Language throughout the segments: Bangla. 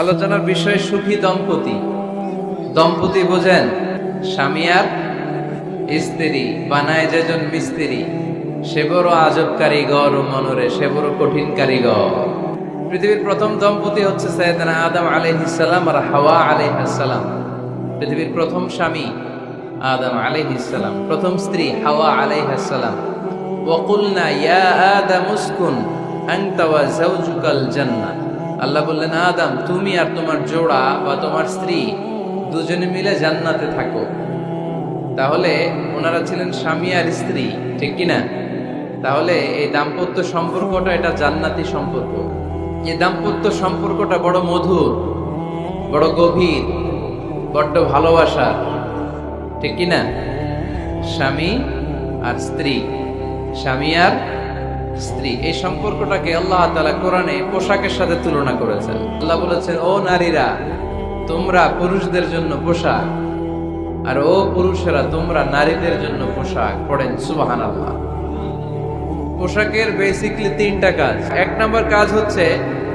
আলোচনার বিষয় সুখী দম্পতি। দম্পতি বোঝেন স্বামী আর স্ত্রী, বানায় যেজন মিস্ত্রি, সে বড় আজব কারিগর ও মনরে সে বড় কঠিন কারিগর। পৃথিবীর প্রথম দম্পতি হচ্ছে সাইয়েদনা আদম আলাইহিস সালাম আর হাওয়া আলাইহিস সালাম। পৃথিবীর প্রথম স্বামী আদম আলাইহিস সালাম, প্রথম স্ত্রী হাওয়া আলাইহিস সালাম। ওয়া কুলনা ইয়া আদম উসকুন আনতা ওয়া যাওজুকাল জান্নাহ। আল্লাহ বললেন, আদম তুমি আর তোমার জোড়া বা তোমার স্ত্রী দুজনে মিলে জান্নাতে থাকো। তাহলে ওনারা ছিলেন স্বামী আর স্ত্রী, ঠিক কিনা? তাহলে এই দাম্পত্য সম্পর্কটা এটা জান্নাতি সম্পর্ক। এই দাম্পত্য সম্পর্কটা বড় মধুর, বড় গভীর, বড্ড ভালোবাসার, ঠিক কিনা? স্বামী আর স্ত্রী, স্বামী আর স্ত্রী, এই সম্পর্কটাকে আল্লাহ তাআলা কোরআনে পোশাকের সাথে তুলনা করেছেন। আল্লাহ বলেছেন, ও নারীরা তোমরা পুরুষদের জন্য পোশাক, আর ও পুরুষেরা তোমরা নারীদের জন্য পোশাক। পড়েন সুবহানাল্লাহ। পোশাকের বেসিকলি তিনটা কাজ। এক নম্বর কাজ হচ্ছে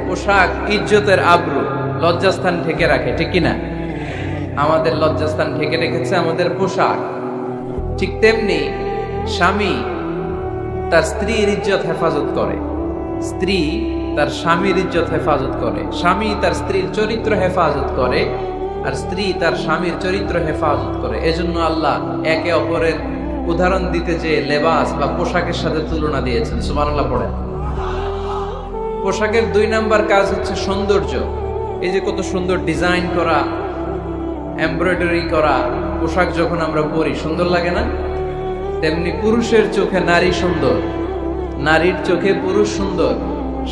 পোশাক ইজ্জতের আবরু, লজ্জাস্থান ঢেকে রাখে, ঠিক কিনা? আমাদের লজ্জাস্থান ঢেকে রেখেছে আমাদের পোশাক। ঠিক তেমনি স্বামী তার স্ত্রীর ইজ্জত হেফাজত করে, স্ত্রী তার স্বামীর ইজ্জত হেফাজত করে, স্বামী তার স্ত্রীর চরিত্র হেফাজত করে, আর স্ত্রী তার স্বামীর চরিত্র হেফাজত করে। এজন্য আল্লাহ একে অপরের উদাহরণ দিতে যে লেবাস বা পোশাকের সাথে তুলনা দিয়েছেন। সুবহানাল্লাহ পড়েন। পোশাকের দুই নাম্বার কাজ হচ্ছে সৌন্দর্য। এই যে কত সুন্দর ডিজাইন করা, এমব্রয়ডারি করা পোশাক যখন আমরা পরি সুন্দর লাগে না? তেমনি পুরুষের চোখে নারী সুন্দর, নারীর চোখে পুরুষ সুন্দর,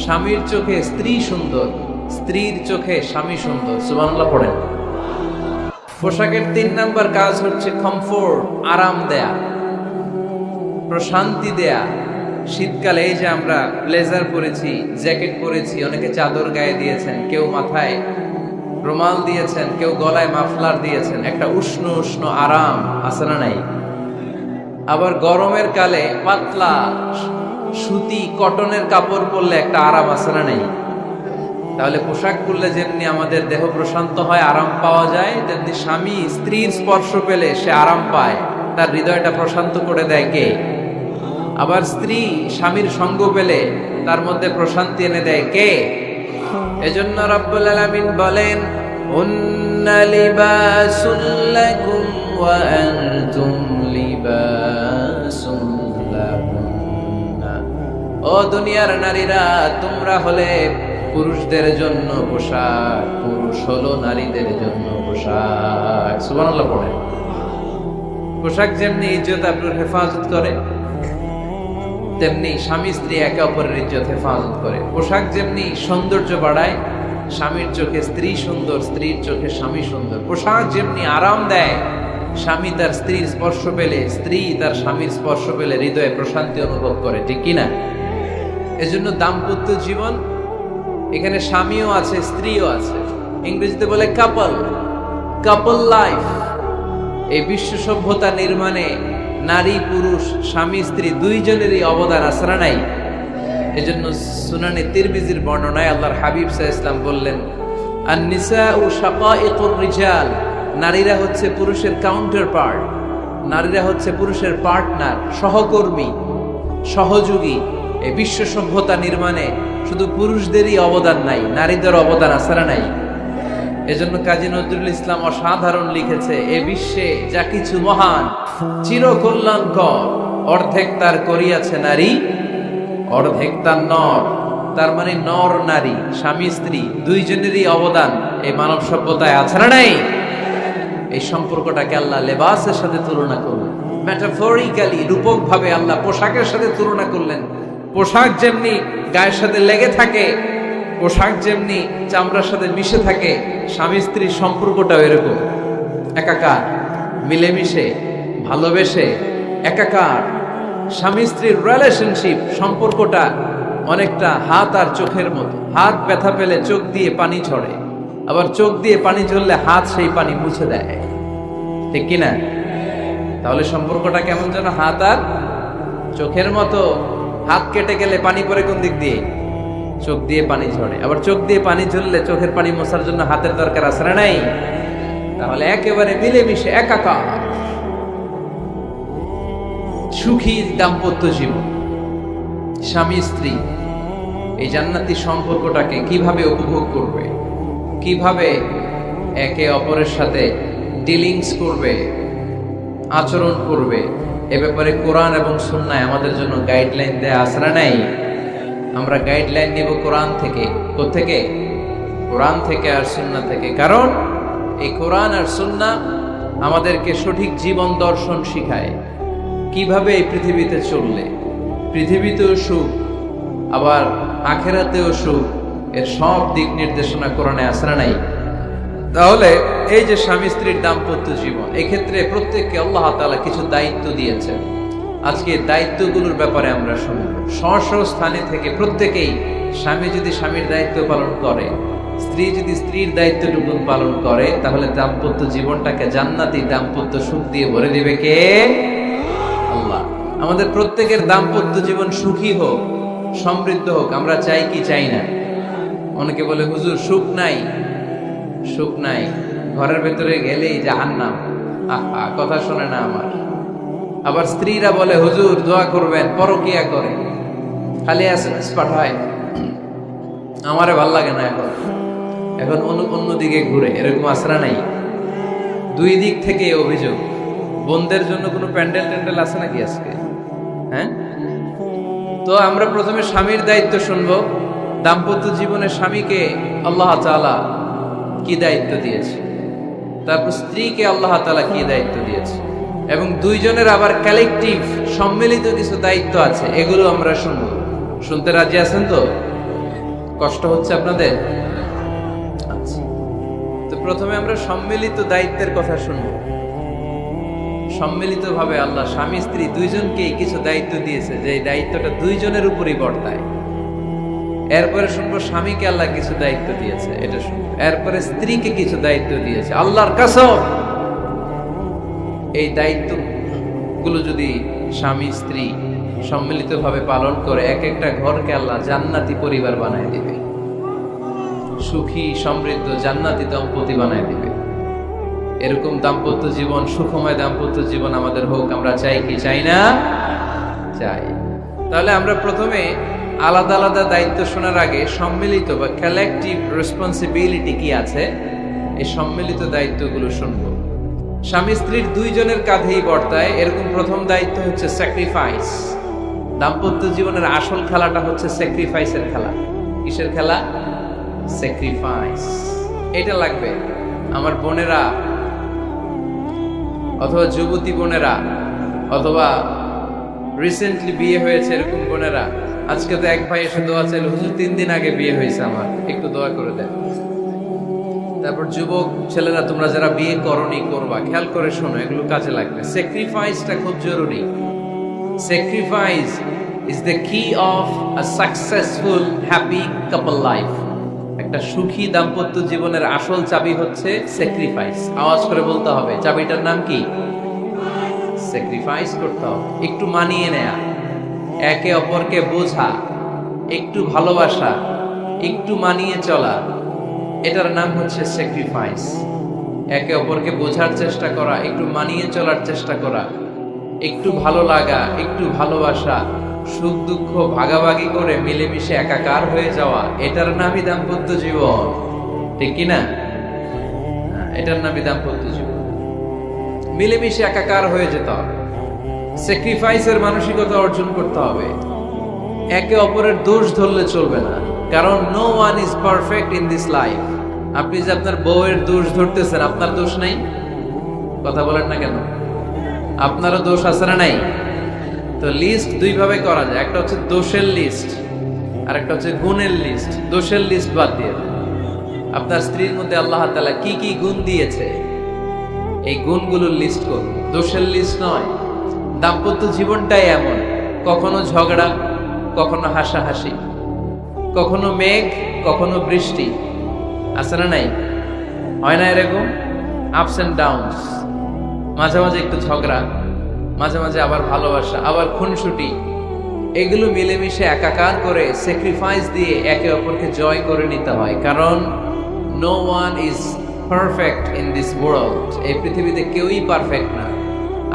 স্বামীর চোখে স্ত্রী সুন্দর, স্ত্রীর চোখে স্বামী সুন্দর। সুবহানাল্লাহ পড়েন। পোশাকের তিন নাম্বার কাজ হচ্ছে কমফোর্ট, আরাম দেয়া, প্রশান্তি দেয়া। শীতকালে এই যে আমরা ব্লেজার পরেছি, জ্যাকেট পরেছি, অনেকে চাদর গায়ে দিয়েছেন, কেউ মাথায় রুমাল দিয়েছেন, কেউ গলায় মাফলার দিয়েছেন, একটা উষ্ণ উষ্ণ আরাম আছে না নাই? আবার গরমের কালে পাতলা সুতি কটনের কাপড় পরলে একটা আরাম আছে না নাই? তাহলে পোশাক পরলে যেমনি আমাদের দেহ প্রশান্ত হয়, আরাম পাওয়া যায়, তেমনি স্বামী স্ত্রীর স্পর্শ পেলে সে আরাম পায়, তার হৃদয়টা প্রশান্ত করে দেয় কে? আবার স্ত্রী স্বামীর সঙ্গ পেলে তার মধ্যে প্রশান্তি এনে দেয় কে? এজন্য রাব্বুল আলামিন বলেন, হুন্না লিবাসুল লাকুম ওয়া আনতুম লিবাসুল লাহুন্না। ও দুনিয়ার নারীরা, তোমরা হলে পুরুষদের জন্য পোশাক, পুরুষ হলো নারীদের জন্য পোশাক। সুবহানাল্লাহ পড়েন। পোশাক যেমনি ইজ্জত আবরুর হেফাজত করে, তেমনি স্বামী স্ত্রী একে অপরের ইজ্জত হেফাজত করে। পোশাক যেমনি সৌন্দর্য বাড়ায়, স্বামীর চোখে স্ত্রী সুন্দর, স্ত্রীর চোখে স্বামী সুন্দর। পোশাক যেমনি আরাম দেয়, স্বামী তার স্ত্রীর স্পর্শ পেলে, স্ত্রী তার স্বামীর স্পর্শ পেলে হৃদয়ে প্রশান্তি অনুভব করে, ঠিক কিনা? এজন্য দাম্পত্য জীবন, এখানে স্বামীও আছে স্ত্রীও আছে। ইংরেজিতে বলে কাপল, কাপল লাইফ। এই বিশ্ব সভ্যতা নির্মাণে নারী পুরুষ, স্বামী স্ত্রী দুইজনেরই অবদান আছে না নাই? এজন্য সুনানে তিরমিজির বর্ণনায় আল্লাহর হাবিব সাল্লাল্লাহু আলাইহি ওয়াসাল্লাম বললেন, আন-নিসাউ শাকাইকুর রিজাল। নারীরা হচ্ছে পুরুষের কাউন্টার পার্ট, নারীরা হচ্ছে পুরুষের পার্টনার, সহকর্মী, সহযোগী। এই বিশ্ব সভ্যতা নির্মাণে শুধু পুরুষদেরই অবদান নাই, নারীদের অবদান আছে না নাই? এজন্য কাজী নজরুল ইসলাম অসাধারণ লিখেছে, এ বিশ্বে যা কিছু মহান চির কল্যাণকর, অর্ধেক তার করিয়াছে নারী, অর্ধেক তার নর। তার মানে নর নারী, স্বামী স্ত্রী দুইজনেরই অবদান এই মানব সভ্যতায় আছে না নাই? এই সম্পর্কটাকে আল্লাহ লেবাসের সাথে তুলনা করলেন, মেটাফরিক্যালি, রূপক ভাবে আল্লাহ পোশাকের সাথে তুলনা করলেন। পোশাক যেমনি গায়ের সাথে লেগে থাকে, পোশাক যেমনি চামড়ার সাথে মিশে থাকে, স্বামী স্ত্রীর সম্পর্কটাও এরকম একাকার, মিলেমিশে ভালোবেসে একাকার। স্বামী স্ত্রীর রিলেশনশিপ সম্পর্কটা অনেকটা হাত আর চোখের মতো। হাত ব্যথা পেলে চোখ দিয়ে পানি ঝরে, আবার চোখ দিয়ে পানি ঝরলে হাত সেই পানি মুছে দেয়, ঠিক কিনা? তাহলে সম্পর্কটা কেমন যেন হাত আর চোখের মতো। হাত কেটে গেলে পানি পড়ে কোন দিক দিয়ে? চোখ দিয়ে পানি ঝরে। আবার চোখ দিয়ে পানি ঝরলে চোখের পানি মোছার জন্য হাতের দরকার আছে না নাই? তাহলে একেবারে মিলেমিশে একাকার সুখী দাম্পত্য জীবন, স্বামী স্ত্রী এই জান্নাতি সম্পর্কটাকে কিভাবে উপভোগ করবে, কিভাবে একে অপরের সাথে ডিলিংস করবে, আচরণ করবে, এ ব্যাপারে কোরআন এবং সুন্নাহ আমাদের জন্য গাইডলাইন দেয়া আছে না নাই? আমরা গাইডলাইন নিব কোরআন থেকে। কোত্থেকে? কোরআন থেকে আর সুন্নাহ থেকে। কারণ এই কোরআন আর সুন্নাহ আমাদেরকে সঠিক জীবন দর্শন শিখায়, কিভাবে এই পৃথিবীতে চললে পৃথিবীতেও সুখ আবার আখেরাতেও সুখ, এর সব দিক নির্দেশনা কোরআনে আছে না নাই? তাহলে এই যে স্বামী স্ত্রীর দাম্পত্য জীবন, এক্ষেত্রে প্রত্যেককে আল্লাহ তাআলা কিছু দায়িত্ব দিয়েছেন। আজকে দায়িত্বগুলোর ব্যাপারে আমরা শুনব। স্ব স্থানে থেকে প্রত্যেকেই, স্বামী যদি স্বামীর দায়িত্ব পালন করে, স্ত্রী যদি স্ত্রীর দায়িত্বটুকু পালন করে, তাহলে দাম্পত্য জীবনটাকে জান্নাতি দাম্পত্য সুখ দিয়ে ভরে দিবে কে? আল্লাহ। আমাদের প্রত্যেকের দাম্পত্য জীবন সুখী হোক, সমৃদ্ধ হোক, আমরা চাই কি চাই না? অনেকে বলে হুজুর সুখ নাই, সুখ নাই, ঘরের ভেতরে গেলেই জাহান্নাম, আহা কথা শোনে না আমার। আবার স্ত্রীরা বলে হুজুর দোয়া করবেন, পরকিয়া করে, খালি এসএমএস পাঠায়, আমারে ভাল লাগে না, এখন অন্যদিকে ঘুরে, এরকম আসরা নাই? দুই দিক থেকে অভিযোগ। বোনদের জন্য কোনো প্যান্ডেল ট্যান্ডেল আছে নাকি আজকে? হ্যাঁ, তো আমরা প্রথমে স্বামীর দায়িত্ব শুনবো। দাম্পত্য জীবনে স্বামীকে আল্লাহ তাআলা কি দায়িত্ব দিয়েছে, তারপর স্ত্রীকে আল্লাহ তাআলা কি দায়িত্ব দিয়েছে, এবং দুইজনের আবার কালেকটিভ সম্মিলিত কিছু দায়িত্ব আছে, এগুলো আমরা শুনবো। শুনতে রাজি আছেন তো? কষ্ট হচ্ছে আপনাদের? আচ্ছা, তো প্রথমে আমরা সম্মিলিত দায়িত্বের কথা শুনবো। সম্মিলিতভাবে আল্লাহ স্বামী স্ত্রী দুইজনকেই কিছু দায়িত্ব দিয়েছে, যে এই দায়িত্বটা দুইজনের উপরই বর্তায়। এরপরে শুনবো স্বামীকে আল্লাহ কিছু দায়িত্ব দিয়েছে, এটা শুনবো। এরপরে স্ত্রীকে কিছু দায়িত্ব দিয়েছে। আল্লাহর কসম, এই দায়িত্ব গুলো যদি স্বামী স্ত্রী সম্মিলিতভাবে পালন করে, এক একটা ঘরকে আল্লাহ জান্নাতি পরিবার বানায় দিবে, সুখী সমৃদ্ধ জান্নাতি দম্পতি বানায় দিবে। এরকম দাম্পত্য জীবন, সুখময় দাম্পত্য জীবন আমাদের হোক। আমরা চাই কি চাই না? চাই। তাহলে আমরা প্রথমে আলাদা আলাদা দায়িত্ব শোনার আগে সম্মিলিত বা কালেকটিভ রেসপন্সিবিলিটি কি আছে, এই সম্মিলিত দায়িত্বগুলো শুনবো। স্বামী স্ত্রীর দুইজনের কাঁধেই বর্তায় এরকম প্রথম দায়িত্ব হচ্ছে স্যাক্রিফাইস। দাম্পত্য জীবনের আসল খেলাটা হচ্ছে স্যাক্রিফাইসের খেলা। কিসের খেলা? স্যাক্রিফাইস। এটা লাগবে। আমার বোনেরা অথবা যুবতী বোনেরা অথবা রিসেন্টলি বিয়ে হয়েছে এরকম বোনেরা, আজকে তো এক ভাই এসে দোয়া চাইল, হুজুর 3 দিন আগে বিয়ে হয়েছে আমার, একটু দোয়া করে দেন। তারপর যুবক ছেলেরা, তোমরা যারা বিয়ে করনি করবা, খেয়াল করে শোনো, এগুলো কাজে লাগবে। স্যাক্রিফাইসটা খুব জরুরি। স্যাক্রিফাইস ইজ দ্য কি of a successful happy couple life. একটা সুখী দাম্পত্য জীবনের আসল চাবি হচ্ছে স্যাক্রিফাইস। আওয়াজ করে বলতে হবে, চাবিটার নাম কি? স্যাক্রিফাইস করতে হবে, একটু মানিয়ে নেয়া, একে অপরকে বোঝা, একটু ভালোবাসা, একটু মানিয়ে চলা, এটার নাম হচ্ছে স্যাক্রিফাইস। একে অপরকে বোঝার চেষ্টা করা, একটু মানিয়ে চলার চেষ্টা করা, একটু ভালো লাগা, একটু ভালোবাসা, সুখ দুঃখ ভাগাভাগি করে মিলেমিশে একাকার হয়ে যাওয়া, এটার নামই দাম্পত্য জীবন। ঠিক কিনা? এটার নামই দাম্পত্য জীবন। মিলেমিশে একাকার হয়ে যেতে হবে, স্যাক্রিফাইসের মানসিকতা অর্জন করতে হবে। একে অপরের দোষ ধরলে চলবে না, কারণ no one is perfect in this life. আপনি যে আপনার বউয়ের দোষ ধরতেছেন, আপনার দোষ নাই? কথা বলেন না কেন? আপনারও দোষ আছে না নাই? তো লিস্ট দুই ভাবে করা যায়, একটা হচ্ছে দোষের লিস্ট আর একটা হচ্ছে গুণের লিস্ট। দোষের লিস্ট বাদ দিয়ে আপনার স্ত্রীর মধ্যে আল্লাহ তাআলা কি কি গুণ দিয়েছে, এই গুণগুলোর লিস্ট করুন, দোষের লিস্ট নয়। দাম্পত্য জীবনটাই এমন, কখনো ঝগড়া, কখনো হাসাহাসি, কখনো মেঘ, কখনো বৃষ্টি, আছে না নাই? হয় না এরকম? Ups and downs. মাঝে মাঝে একটু ঝগড়া, মাঝে মাঝে আবার ভালোবাসা, আবার খুনসুটি, এগুলো মিলেমিশে একাকার করে স্যাক্রিফাইস দিয়ে একে অপরকে জয় করে নিতে হয়, কারণ no one is perfect in this world. এই পৃথিবীতে কেউই পারফেক্ট না।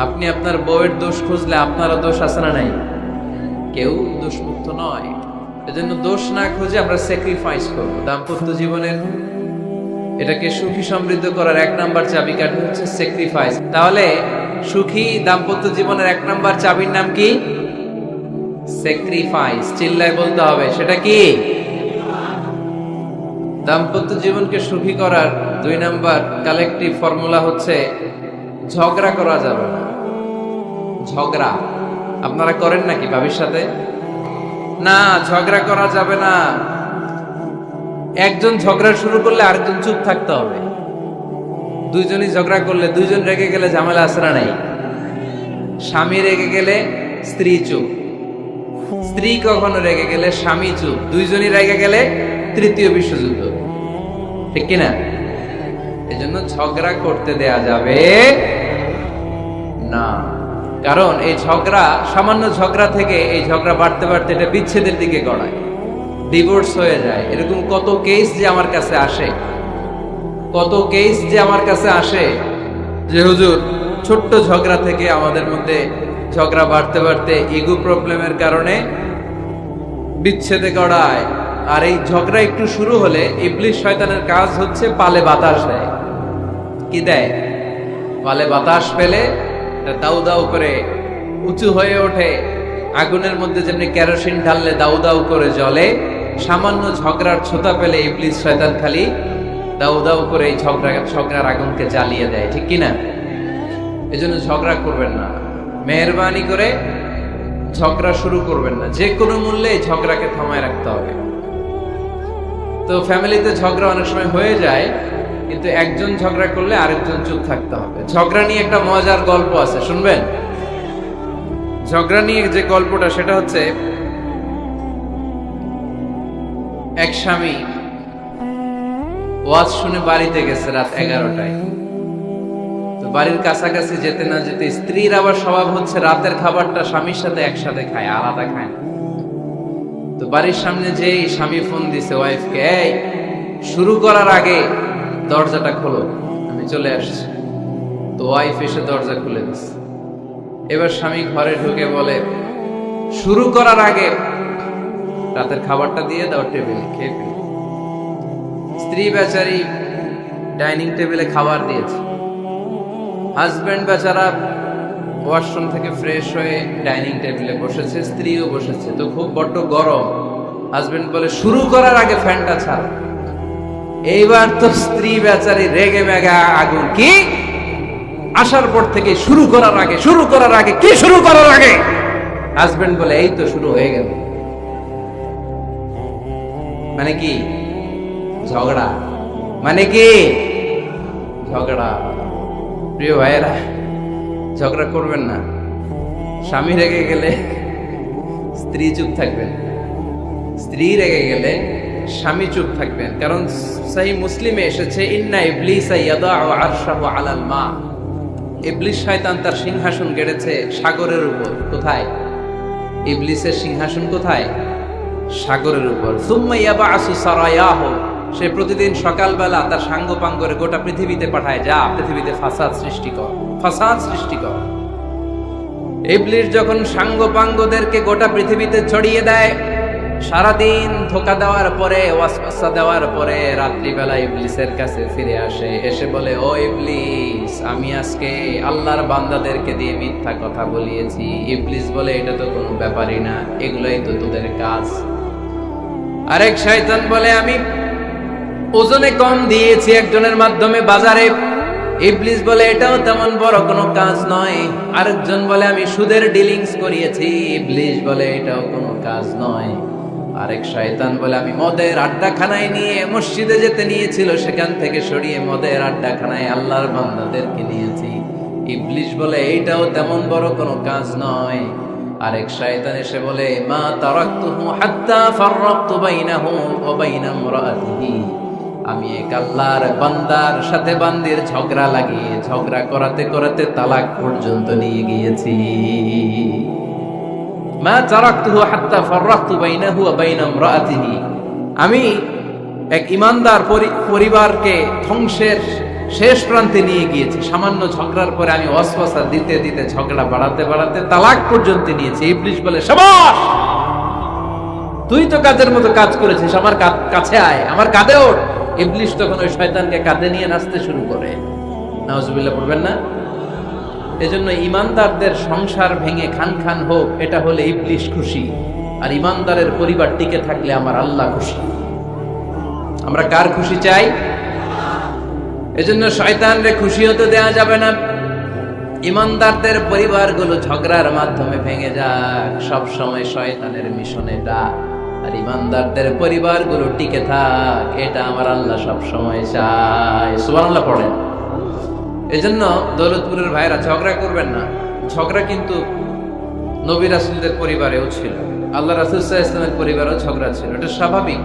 আপনি আপনার বউয়ের দোষ খুঁজলে আপনারও দোষ আছে না নাই? কেউ দোষমুক্ত নয়। এজন্য দোষ না খুঁজে আমরা স্যাক্রিফাইস করব। দাম্পত্য জীবনের এটাকে সুখী সমৃদ্ধ করার 1 নাম্বার চাবিকাঠি হচ্ছে স্যাক্রিফাইস। তাহলে সুখী দাম্পত্য জীবনের 1 নাম্বার চাবির নাম কি? স্যাক্রিফাইস। চিল্লায় বলতে হবে, সেটা কি? দাম্পত্য জীবনকে সুখী করার 2 নাম্বার কালেকটিভ ফর্মুলা হচ্ছে ঝগড়া করা যাবে না। ঝগড়া আপনারা করেন নাকি ভাবির সাথে? না, ঝগড়া করা যাবে না। একজন ঝগড়া শুরু করলে আরেকজন চুপ থাকতে হবে। দুইজনই ঝগড়া করলে, দুইজন রেগে গেলে ঝামেলা আছে না নাই? স্বামী রেগে গেলে স্ত্রী চুপ, স্ত্রী কখনো রেগে গেলে স্বামী চুপ, দুইজনই রেগে গেলে তৃতীয় বিশ্বযুদ্ধ। ঠিক কিনা? এজন্য ঝগড়া করতে দেয়া যাবে না, কারণ এই ঝগড়া, সামান্য ঝগড়া থেকে এই ঝগড়া বাড়তে বাড়তে এটা বিচ্ছেদের দিকে গড়ায়, ডিভোর্স হয়ে যায়। এরকম কত কেস যে আমার কাছে আসে, কত কেস যে আমার কাছে আসে যে হুজুর ছোট্ট ঝগড়া থেকে আমাদের মধ্যে ঝগড়া বাড়তে বাড়তে ইগো প্রবলেমের কারণে বিচ্ছেদে গড়ায়। আর এই ঝগড়া একটু শুরু হলে ইবলিশ শয়তানের কাজ হচ্ছে পালে বাতাস দেয়। কি দেয়? পালে বাতাস পেলে দাউ দাউ করে উঁচু হয়ে ওঠে। আগুনের মধ্যে যেমনি কেরোসিন ঢাললে দাউ দাউ করে জ্বলে, সামান্য ঝগড়ার ছোতা পেলে ইবলিশ শয়তান খালি দাউ দাউ করে এই ঝগড়ার আগুনকে জ্বালিয়ে দেয়। ঠিক কিনা? এজন্য ঝগড়া করবেন না, মেহেরবানি করে ঝগড়া শুরু করবেন না। যে কোনো মূল্যে এই ঝগড়াকে থামায় রাখতে হবে। তো ফ্যামিলিতে ঝগড়া অনেক সময় হয়ে যায়, কিন্তু একজন ঝগড়া করলে আরেকজন চুপ থাকতে হবে। ঝগড়া নিয়ে একটা মজার গল্প আছে, শুনবেন? ঝগড়া নিয়ে যে গল্পটা, সেটা হচ্ছে এক স্বামী ওয়াজ শুনে বাড়িতে গেছে রাত 11টায়। তো বাড়ির কাছাকাছি যেতে না যেতে স্ত্রীর আবার স্বভাব হচ্ছে রাতের খাবারটা স্বামীর সাথে একসাথে খায়, আলাদা খায় না। তো বাড়ির সামনে যেই স্বামী ফোন দিছে ওয়াইফকে, এই শুরু করার আগে দরজাটা খোলো, আমি চলে আসছি। তো ওয়াইফ এসে দরজা খুলে দিচ্ছে। এবার স্বামী ঘরে ঢুকে বলে, শুরু করার আগে রাতের খাবারটা দিয়ে দাও টেবিলে, খেয়ে ফেলি। স্ত্রী বেচারি ডাইনিং টেবিলে খাবার দিয়েছে, হাজবেন্ড বেচারা ওয়াশরুম থেকে ফ্রেশ হয়ে ডাইনিং টেবিলে বসেছে, স্ত্রীও বসেছে। তো খুব বড্ড গরম। হাজবেন্ড বলে, শুরু করার আগে ফ্যানটা ছাড়। এইবার তো স্ত্রী বেচারি রেগে মেগা আগুন, কি আসার পর থেকে শুরু করার আগে, শুরু করার আগে, কি শুরু করার আগে? হাজবেন্ড বলে, এই তো শুরু হয়ে গেল। মানে কি? ঝগড়া। মানে কি? ঝগড়া। প্রিয় ভাইয়েরা, ঝগড়া করবেন না। স্বামী রেগে গেলে স্ত্রী চুপ থাকবেন, স্ত্রী রেগে গেলে স্বামী চুপ থাকবেন। কারণ সহিহ মুসলিমে এসেছে, ইন্না ইবলিসা ইয়াদাউ আরশাহু আলাল মা। ইবলিস শয়তান তার সিংহাসন গেড়েছে সাগরের উপর। কোথায়? ইবলিসের সিংহাসন কোথায়? সাগরের উপর। সুম্মা ইয়াবাসু সারায়াহু, সে প্রতিদিন সকালবেলা তার সাঙ্গপাঙ্গরে গোটা পৃথিবীতে পাঠায়, যা পৃথিবীতে ফাসাদ সৃষ্টি কর, ফাসাদ সৃষ্টি কর। ইবলিস যখন সাঙ্গপাঙ্গদেরকে গোটা পৃথিবীতে ছড়িয়ে দেয়, সারাদিন ধোকা দেওয়ার পরে, ওয়াসওয়াসা দেওয়ার পরে, রাত্রিবেলা ইবলিসের কাছে ফিরে আসে, এসে বলে, ও ইবলিস, আমি আজকে আল্লাহর বান্দাদেরকে দিয়ে মিথ্যা কথা বলিয়েছি। ইবলিস বলে, এটা তো কোনো ব্যাপারই না, এগুলোই তো তোদের কাজ। আরেক শয়তান বলে, আমি ওজনে কম দিয়েছি একজনের মাধ্যমে বাজারে। ইবলিস বলে, এটাও তেমন বড় কোনো কাজ নয়। আরেকজন বলে, আমি সুদের ডিলিংস করিয়েছি। ইবলিস বলে, এটাও কোনো কাজ নয়। আরেক শয়তান বলে, আমি মদের আড্ডাখানায় নিয়ে মসজিদে যেতে নিয়েছিল, সেখান থেকে সরিয়ে মদের আড্ডাখানায় আল্লাহর বান্দাদেরকে নিয়েছি। ইবলিস বলে, এইটাও তেমন বড় কোনো কাজ নয়। আরেক শয়তান এসে বলে, মা তারাকতুহু হাত্তা ফাররাকতু বাইনাহু ওয়া বাইনা ইমরাআতিহি, আমি এক আল্লাহর বান্দার সাথে বান্দির ঝগড়া লাগিয়ে, ঝগড়া করাতে করাতে তালাক পর্যন্ত নিয়ে গিয়েছি। মা তারাকতুহু হাত্তা ফাররাকতু বাইনাহু ওয়া বাইনা ইমরাআতিহি, আমি এক ইমানদার পরিবারকে ধ্বংসের শেষ প্রান্তে নিয়ে গিয়েছি। সামান্য ঝগড়ার পরে আমি ওয়াসওয়াসা দিতে দিতে ঝগড়া বাড়াতে বাড়াতে তালাক পর্যন্ত নিয়েছি। ইবলিস বলে, শাবাশ, তুই তো কাজের মতো কাজ করেছিস, আমার কাছে আয়, আমার কাঁধে ওঠ। ইবলিস তখন ওই শয়তানকে কাঁধে নিয়ে নাচতে শুরু করে। নাউজুবিল্লাহ পড়বেন না? এজন্য ইমানদারদের সংসার ভেঙে খান খান হোক, এটা হলে ইবলিস খুশি, আর ইমানদারের পরিবার টিকে থাকলে আমার আল্লাহ খুশি। আমরা কার খুশি চাই? এজন্য শয়তানরে খুশি হতে দেয়া যাবে না। ইমানদারদের পরিবারগুলো ঝগড়ার মাধ্যমে ভেঙে যাক, সব সময় শয়তানের মিশন এটা। আর ইমানদারদের পরিবারগুলো টিকে থাক, এটা আমার আল্লাহ সব সময় চায়। সুবহানাল্লাহ পড়েন। এজন্য দৌলতপুরের ভাইরা ঝগড়া করবেন না। ঝগড়া কিন্তু নবী রাসূলদের পরিবারেও ছিল, আল্লাহ রাসূল সাল্লাল্লাহু আলাইহি ওয়াসাল্লামের পরিবারেও ঝগড়া ছিল। এটা স্বাভাবিক,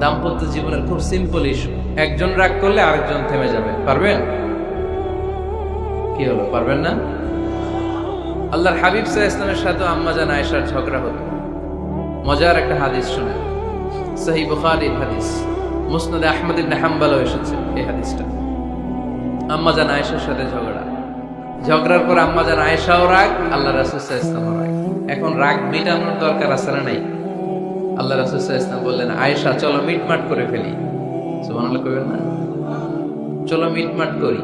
দাম্পত্য জীবনের খুব সিম্পল ইস্যু। একজন রাগ করলে আরেকজন থেমে যাবে। পারবেন? কি হলো, পারবেন না? আল্লাহর হাবিব সাল্লাল্লাহু আলাইহি ওয়াসাল্লামের সাথে আম্মা জান আয়েশার ঝগড়া হতো। মজার একটা হাদিস শুনেন, সহিহ বুখারীর হাদিস, মুসনাদে আহমদ ইবনে হাম্বলও এসেছে এই হাদিসটা। আম্মা জান আয়েশার সাথে ঝগড়ার পর আম্মা জান আয়েশাও রাগ, আল্লাহ রাসূল সাল্লাল্লাহু আলাইহি ওয়াসাল্লামও রাগ। এখন রাগ মিটানোর দরকার আছে না নাই? আল্লাহ রাসূল সাল্লাল্লাহু আলাইহি ওয়াসাল্লাম বললেন, আয়েশা চলো মিটমাট করে ফেলি। সুবহানাল্লাহ কইবেন না? চলো মিটমাট করি।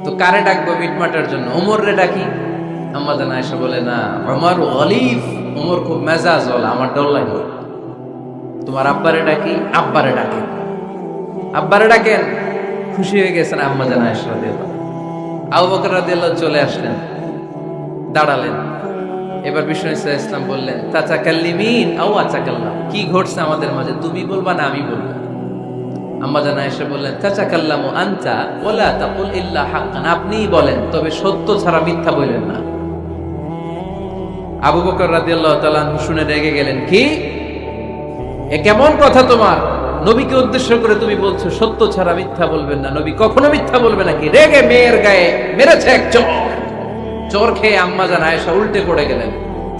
তো কারে ডাকবো মিটমাটের জন্য? ওমর রে ডাকি। আম্মা জান আয়েশা বলে, না, ওমর গলিফ, ওমর খুব মেজাজ ওয়ালা, আমার ডর লাগে। তোমার আব্বারে ডাকি। আব্বারে ডাকেন। আব্বারে ডাকেন। খুশি হয়ে গেছেন আম্মা জান আয়েশা রাদিয়াল্লাহু আনহা। আবু বকর রাদিয়াল্লাহু চলে আসলেন, দাঁড়ালেন। এবার বিষ্ণু ইসলাম বললেন, তাতাকাল্লিমিন আও আতাকাল্লাম, কি ঘটছে আমাদের মাঝে, তুমি বলবা না আমি বলবো? আম্মা জান আয়েশা বললেন, তাতাকাল্লামু আনতা ওয়ালা তাকুল ইল্লা হাক্কান, আপনিই বলেন, তবে সত্য ছাড়া মিথ্যা বলেন না। আবু বকর রাদিয়াল্লাহু তাআলা শুনে রেগে গেলেন, কি এ কেমন কথা তোমার? নবীকে উদ্দেশ্য করে তুমি বলছো সত্য ছাড়া মিথ্যা বলবেন না, নবী কখনো মিথ্যা বলবে নাকি? রেগে মেয়ের গায়ে মেরেছে এক চোর খেয়ে আম্মা জান আয়েশা উল্টে পড়ে গেলেন।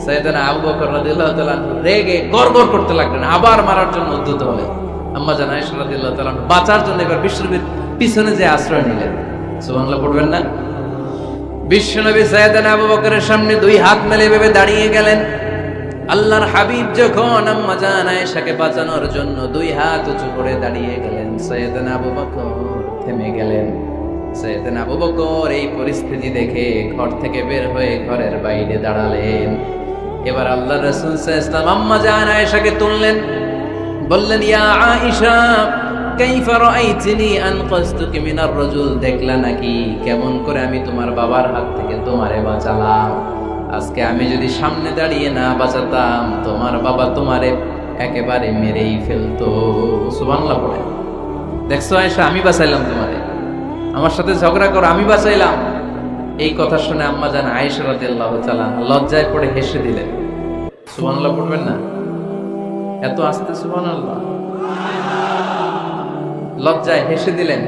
সাইয়েদনা আবু বকর রাদিয়াল্লাহু তাআলা রেগে গড়গড় করতে লাগলেন, আবার মারার জন্য উদ্যত হলেন। আম্মা জান আয়েশা রাদিয়াল্লাহু তাআলা বাঁচার জন্য এবার বিশ্বনবীর পিছনে যে আশ্রয় নিলেন। সুবহানাল্লাহ পড়বেন না? বিশ্বনবী সাইয়েদনা আবু বকরের সামনে দুই হাত মেলে ভেবে দাঁড়িয়ে গেলেন। আল্লাহর হাবিব যখন আম্মা জান আয়েশাকে বাঁচানোর জন্য দুই হাত উঁচু করে দাঁড়িয়ে গেলেন, সাইয়েদনা আবু বকর থেমে গেলেন। সাইয়েদনা আবু বকর এই পরিস্থিতি দেখে ঘর থেকে বের হয়ে ঘরের বাইরে দাঁড়ালেন। এবার আল্লাহর রাসূল সাল্লাল্লাহু আলাইহি ওয়াসাল্লাম আম্মা জান আয়েশাকে তুললেন, বললেন, ইয়া আয়েশা কাইফা রাআইতিনি আনকাসতুকি মিনার রাজুল, দেখলা নাকি কেমন করে আমি তোমার বাবার হাত থেকে তোমারে বাঁচালাম? আজকে আমি যদি সামনে দাঁড়িয়ে না বাঁচাতাম, তোমার বাবা তোমারে একেবারে মেরেই ফেলতো। সুবহানাল্লাহ পড়ে। দেখছো আয়েশা, আমি বাঁচাইলাম তোমারে, আমার সাথে ঝগড়া করো, আমি বাঁচাইলাম। এই কথা শুনে আম্মা জান আয়েশা রাদিয়াল্লাহু তাআলা লজ্জায় পড়ে হেসে দিলেন। সুবহানাল্লাহ পড়বেন না? এত আস্তে সুবহানাল্লাহ। লজ্জায় হেসে দিলেন।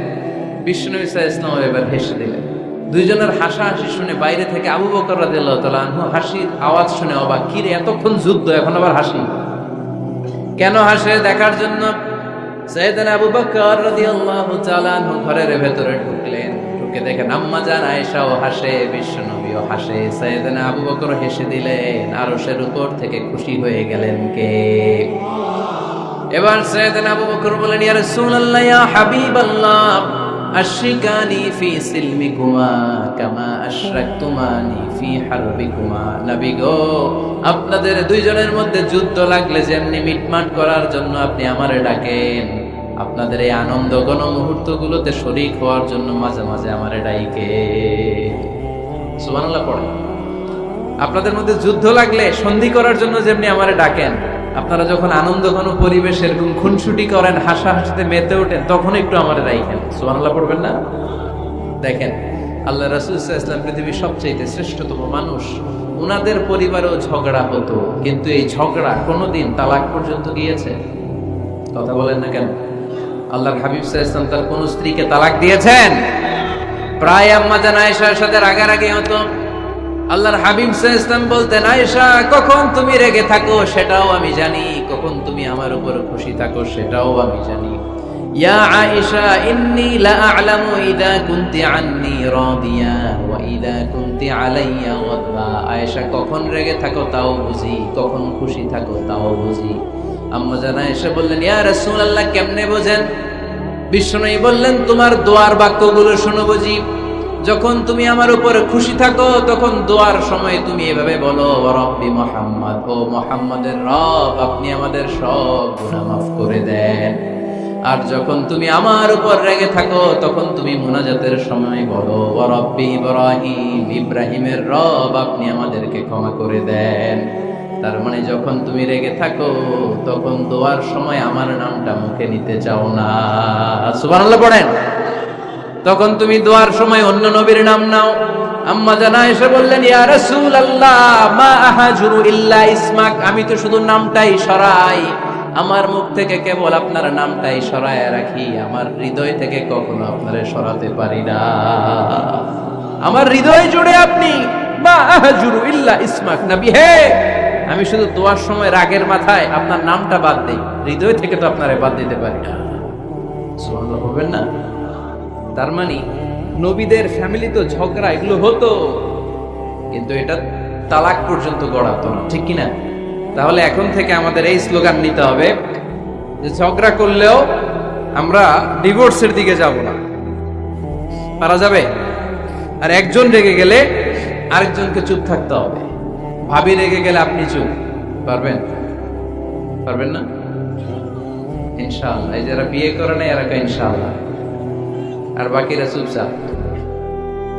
বিষ্ণু ইসলাম এবার হেসে দিলেন। দুইজনের হাসাহাসি শুনে বাইরে থেকে আবু বকর রাদিয়াল্লাহু তাআলা আনহু হাসির আওয়াজ শুনে অবাক, কি রে এতক্ষণ যুদ্ধ, এখন আবার হাসি কেন? হাসে দেখার জন্য সাইয়েদনা আবু বকর রাদিয়াল্লাহু তাআলা আনহু ঘরের ভেতরে ঢুকলেন। ঢুকে দেখেন আম্মা জান আয়েশাও হাসে, বিশ্বনবীও হাসে, সাইয়েদনা আবু বকর হেসে দিলেন। আরশের উপর থেকে খুশি হয়ে গেলেন কে? এবার সাইয়েদনা আবু বকর বলেন, ইয়া রাসূলুল্লাহ, ইয়া হাবিবাল্লাহ, আশরিকানি ফি সিলমিকুমা কামা আশরাকতুমানি ফি হারবিকুমা। নবী গো, আপনাদের দুইজনের মধ্যে যুদ্ধ লাগলে যেমনি মিটমাট করার জন্য আপনি আমারে ডাকেন, আপনাদের এই আনন্দ ঘন মুহূর্তগুলোতে শরীক হওয়ার জন্য মাঝে মাঝে আমারে ডাইকে। সুবহানাল্লাহ পড়ে। আপনাদের মধ্যে যুদ্ধ লাগলে সন্ধি করার জন্য যেমনি আমারে ডাকেন, আপনারা যখন আনন্দ ঘন পরিবেশ এরকম খুনসুটি করেন, হাসাহাসিতে মেতে ওঠেন, তখন একটু আমারে রাইখেন। সুবহানাল্লাহ পড়বেন না? দেখেন আল্লাহ রাসূল সাল্লাল্লাহু আলাইহি ওয়াসাল্লাম পৃথিবীর সবচেয়ে শ্রেষ্ঠতম মানুষ, উনাদের পরিবারেও ঝগড়া হতো, কিন্তু এই ঝগড়া কোনোদিন তালাক পর্যন্ত গিয়েছে? কথা বলেন না কেন? আল্লাহর হাবিব সাল্লাল্লাহু আলাইহি ওয়াসাল্লাম তার কোন স্ত্রীকে তালাক দিয়েছেন? প্রায় আম্মা জান আয়েশার সাথে রাগারাগি হতো। আল্লাহর হাবিব সাল্লাল্লাহু আলাইহি ওয়াসাল্লাম বলতেন, আয়েশা কখন তুমি রেগে থাকো সেটাও আমি জানি, কখন তুমি আমার উপর খুশি থাকো সেটাও আমি জানি। ইয়া আয়েশা ইন্নী লা আ'লামু ইযা কুনতি আন্নী রাদিয়া ওয়া ইযা কুনতি আলাইয়া গাদবা। আয়েশা কখন রেগে থাকো তাও বুঝি, কখন খুশি থাকো তাও বুঝি। আম্মা জান আয়েশা বললেন, ইয়া রাসূলুল্লাহ কেমনে বোঝেন? বিশ্বনবী বললেন, তোমার দোয়ার বাক্যগুলো শোনো বুঝি। যখন তুমি আমার উপর খুশি থাকো তখন দোয়ার সময় তুমি এভাবে বলো, ওয়া রাব্বি মুহাম্মদ, ও মুহাম্মাদের রব আপনি আমাদের সব গুনাহ মাফ করে দেন। আর যখন তুমি আমার উপর রেগে থাকো তখন তুমি মুনাজাতের সময় বলো, ওয়া রাব্বি ইব্রাহিম, ইব্রাহিমের রব আপনি আমাদেরকে ক্ষমা করে দেন। তার মানে যখন তুমি রেগে থাকো তখন দোয়ার সময় আমার নামটা মুখে নিতে চাও না। সুবহানাল্লাহ পড়েন। তখন তুমি দোয়ার সময় অন্য নবীর নাম নাও। আম্মা জান আয়েশা বললেন, ইয়া রাসূলুল্লাহ মা আহাজুরু ইল্লা ইসমাক, আমি তো শুধু নামটাই সরাই, আমার মুখ থেকে কেবল আপনার নামটাই সরায় রাখি, আমার হৃদয় থেকে কখনো আপনারে সরাতে পারি না। আমার হৃদয় জুড়ে আপনি, মা আহাজুরু ইল্লা ইসমাক, নবী হে আমি শুধু দোয়ার সময় রাগের মাথায় আপনার নামটা বাদ দেই, হৃদয় থেকে তো আপনারে বাদ দিতে পারি না। সুবহানাল্লাহ বলবেন না? তার মানে নবীদের ফ্যামিলি তো ঝগড়া এগুলো হতো, কিন্তু এটা তালাক পর্যন্ত গড়াতো না, ঠিক কিনা? তাহলে এখন থেকে আমাদের এই স্লোগান নিতে হবে যে ঝগড়া করলেও আমরা ডিভোর্সের দিকে যাব না। পারা যাবে? আর একজন রেগে গেলে আরেকজনকে চুপ থাকতে হবে। ভাবি রেগে গেলে আপনি চুপ, পারবেন? পারবেন না? ইনশাআল্লাহ। এই যারা বিয়ে করে না এরা ইনশাআল্লাহ, আর বাকিরা চুপচাপ।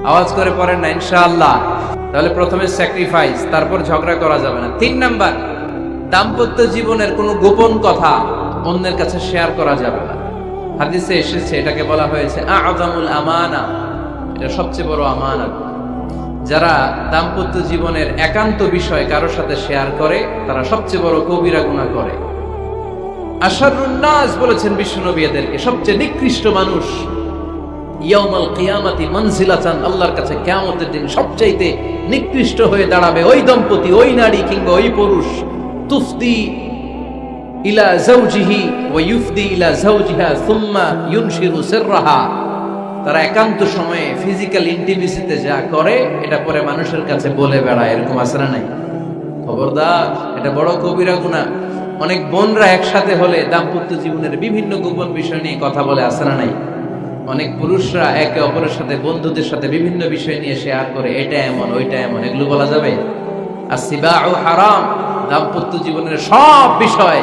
আওয়াজ করে পড়েন না ইনশাআল্লাহ। তাহলে প্রথমে স্যাক্রিফাইস, তারপর ঝগড়া করা যাবে না। 3 নাম্বার, দাম্পত্য জীবনের কোনো গোপন কথা অন্যের কাছে শেয়ার করা যাবে না। হাদিসে এসেছে এটাকে বলা হয়েছে আ'যামুল আমানা, এটা সবচেয়ে বড় আমানত। যারা দাম্পত্য জীবনের একান্ত বিষয় কারোর সাথে শেয়ার করে তারা সবচেয়ে বড় কবিরা গুনাহ করে। আশারুন নাস বলেছেন বিশ্বনবী এদেরকে, সবচেয়ে নিকৃষ্ট মানুষ। ইয়াউমাল কিয়ামাতি মানজিলাতান, আল্লাহর কাছে কিয়ামতের দিন সবচাইতে নিকৃষ্ট হয়ে দাঁড়াবে ওই দম্পতি, ওই নারী কিংবা ওই পুরুষ, তুফদি ইলা যাওজিহি ওয়া ইউফদি ইলা যাওজিহা সুম্মা ইউনশিরু সিররাহা। তারা একান্ত সময়ে ফিজিক্যাল ইন্টিমেসিতে যা করে এটা পরে মানুষের কাছে বলে বেড়ায়, এরকম আছে না নাই? খবরদার, এটা বড় কবিরা গুনাহ। অনেক বোনরা একসাথে হলে দাম্পত্য জীবনের বিভিন্ন গোপন বিষয় নিয়ে কথা বলে, আছে না নাই? অনেক পুরুষরা একে অপরের সাথে, বন্ধুদের সাথে বিভিন্ন বিষয় নিয়ে শেয়ার করে, এটা এমন ওইটা এমন, এগুলো বলা যাবে? আসিবাউ হারাম। দাম্পত্য জীবনের সব বিষয়,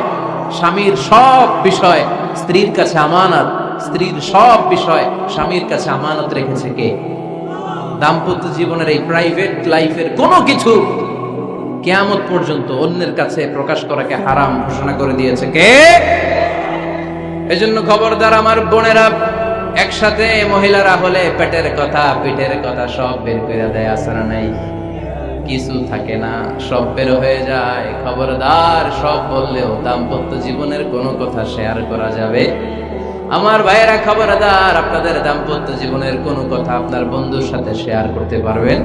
স্বামীর সব বিষয় স্ত্রীর কাছে আমানত, স্ত্রীর সব বিষয় স্বামীর কাছে আমানত রেখেছে কে? দাম্পত্য জীবনের এই প্রাইভেট লাইফের কোনো কিছু কিয়ামত পর্যন্ত অন্যের কাছে প্রকাশ করাকে হারাম ঘোষণা করে দিয়েছে কে? এজন্য খবরদার আমার বোনেরা, একসাথে মহিলারা হলে পেটের কথা পিঠের কথা সব বের করে দেয়, আছে না নাই? কিছু থাকে না, সব বের হয়ে যায়। খবরদার, সব বললেও দাম্পত্য জীবনের কোনো কথা শেয়ার করা যাবে? আমার ভাইয়েরা খবরদার, আপনাদের দাম্পত্য জীবনের কোনো কথা আপনার বন্ধুর সাথে শেয়ার করতে পারবেন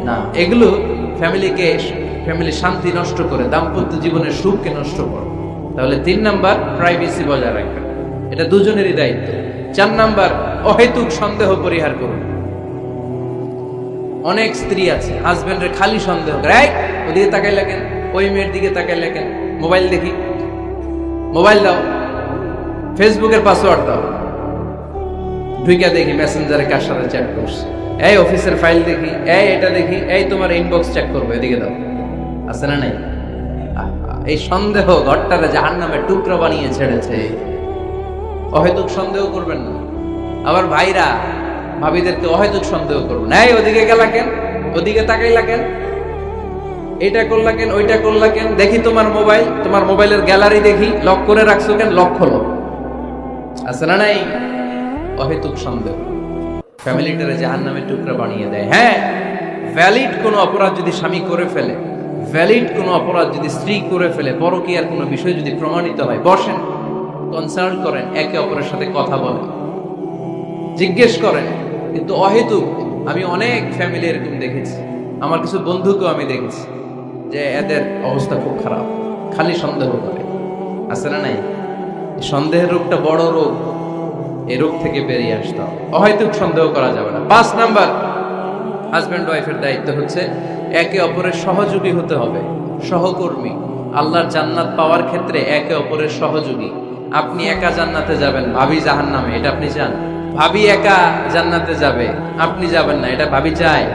না। এগুলো ফ্যামিলি শান্তি নষ্ট করে, দাম্পত্য জীবনের সুখকে নষ্ট করে। তাহলে 3 নাম্বার, প্রাইভেসি বজায় রাখবেন, এটা দুজনেরই দায়িত্ব। 4 নাম্বার, অহেতুক সন্দেহ পরিহার করুন। অনেক স্ত্রী আছে হাজবেন্ডের খালি সন্দেহ করে, এই ওদিকে তাকাই লাগেন, ওই মেয়ের দিকে তাকাই লাগেন, মোবাইল দেখি, মোবাইল দাও, ফেসবুকের পাসওয়ার্ড দাও, ঢুইকা দেখি মেসেঞ্জারে কার সাথে চ্যাট করছে, এই অফিসের ফাইল দেখি, এই এটা দেখি, এই তোমার ইনবক্স চেক করবো, এদিকে দাও, আছে না নাই? এই সন্দেহ ঘরটারে জাহান্নামের টুকরা বানিয়ে ছেড়েছে। অহেতুক সন্দেহ করবেন না। আবার ভাইরা ভাবিদেরকে অহেতুক সন্দেহ করবেন, এই ওদিকে গেলা কেন, ওদিকে তাকাইলা কেন, এটা করলা কেন, ওইটা করলা কেন, দেখি তোমার মোবাইল, তোমার মোবাইলের গ্যালারি দেখি, লক করে রাখছো কেন, লক খোলো, আছে না নাই? অহেতুক সন্দেহ ফ্যামিলিটারে জাহান্নামের টুকরা বানিয়ে দেয়। হ্যাঁ, ভ্যালিড কোনো অপরাধ যদি স্বামী করে ফেলে, ভ্যালিড কোনো অপরাধ যদি স্ত্রী করে ফেলে, পরকীয়ার কোনো বিষয় যদি প্রমাণিত হয়, বসেন, কনসাল্ট করেন, একে অপরের সাথে কথা বলেন, জিজ্ঞেস করেন। কিন্তু অহেতুক, আমি অনেক ফ্যামিলি এরকম দেখেছি, আমার কিছু বন্ধুকেও আমি দেখেছি যে এদের অবস্থা খুব খারাপ, খালি সন্দেহ করে। আছে না নাই? সন্দেহের রোগটা বড় রোগ, এই রোগ থেকে বেরিয়ে আসতে হবে। অহৈতুক সন্দেহ করা যাবে না। 5 নাম্বার, হাজব্যান্ড ওয়াইফের দায়িত্ব হচ্ছে একে অপরের সহযোগী হতে হবে, সহকর্মী। আল্লাহর জান্নাত পাওয়ার ক্ষেত্রে একে অপরের সহযোগী। আপনি একা জান্নাতে যাবেন, ভাবি জাহান্নামে, এটা আপনি চান? ভাবি একা জান্নাতে যাবে, আপনি যাবেন না, এটা ভাবি চায়?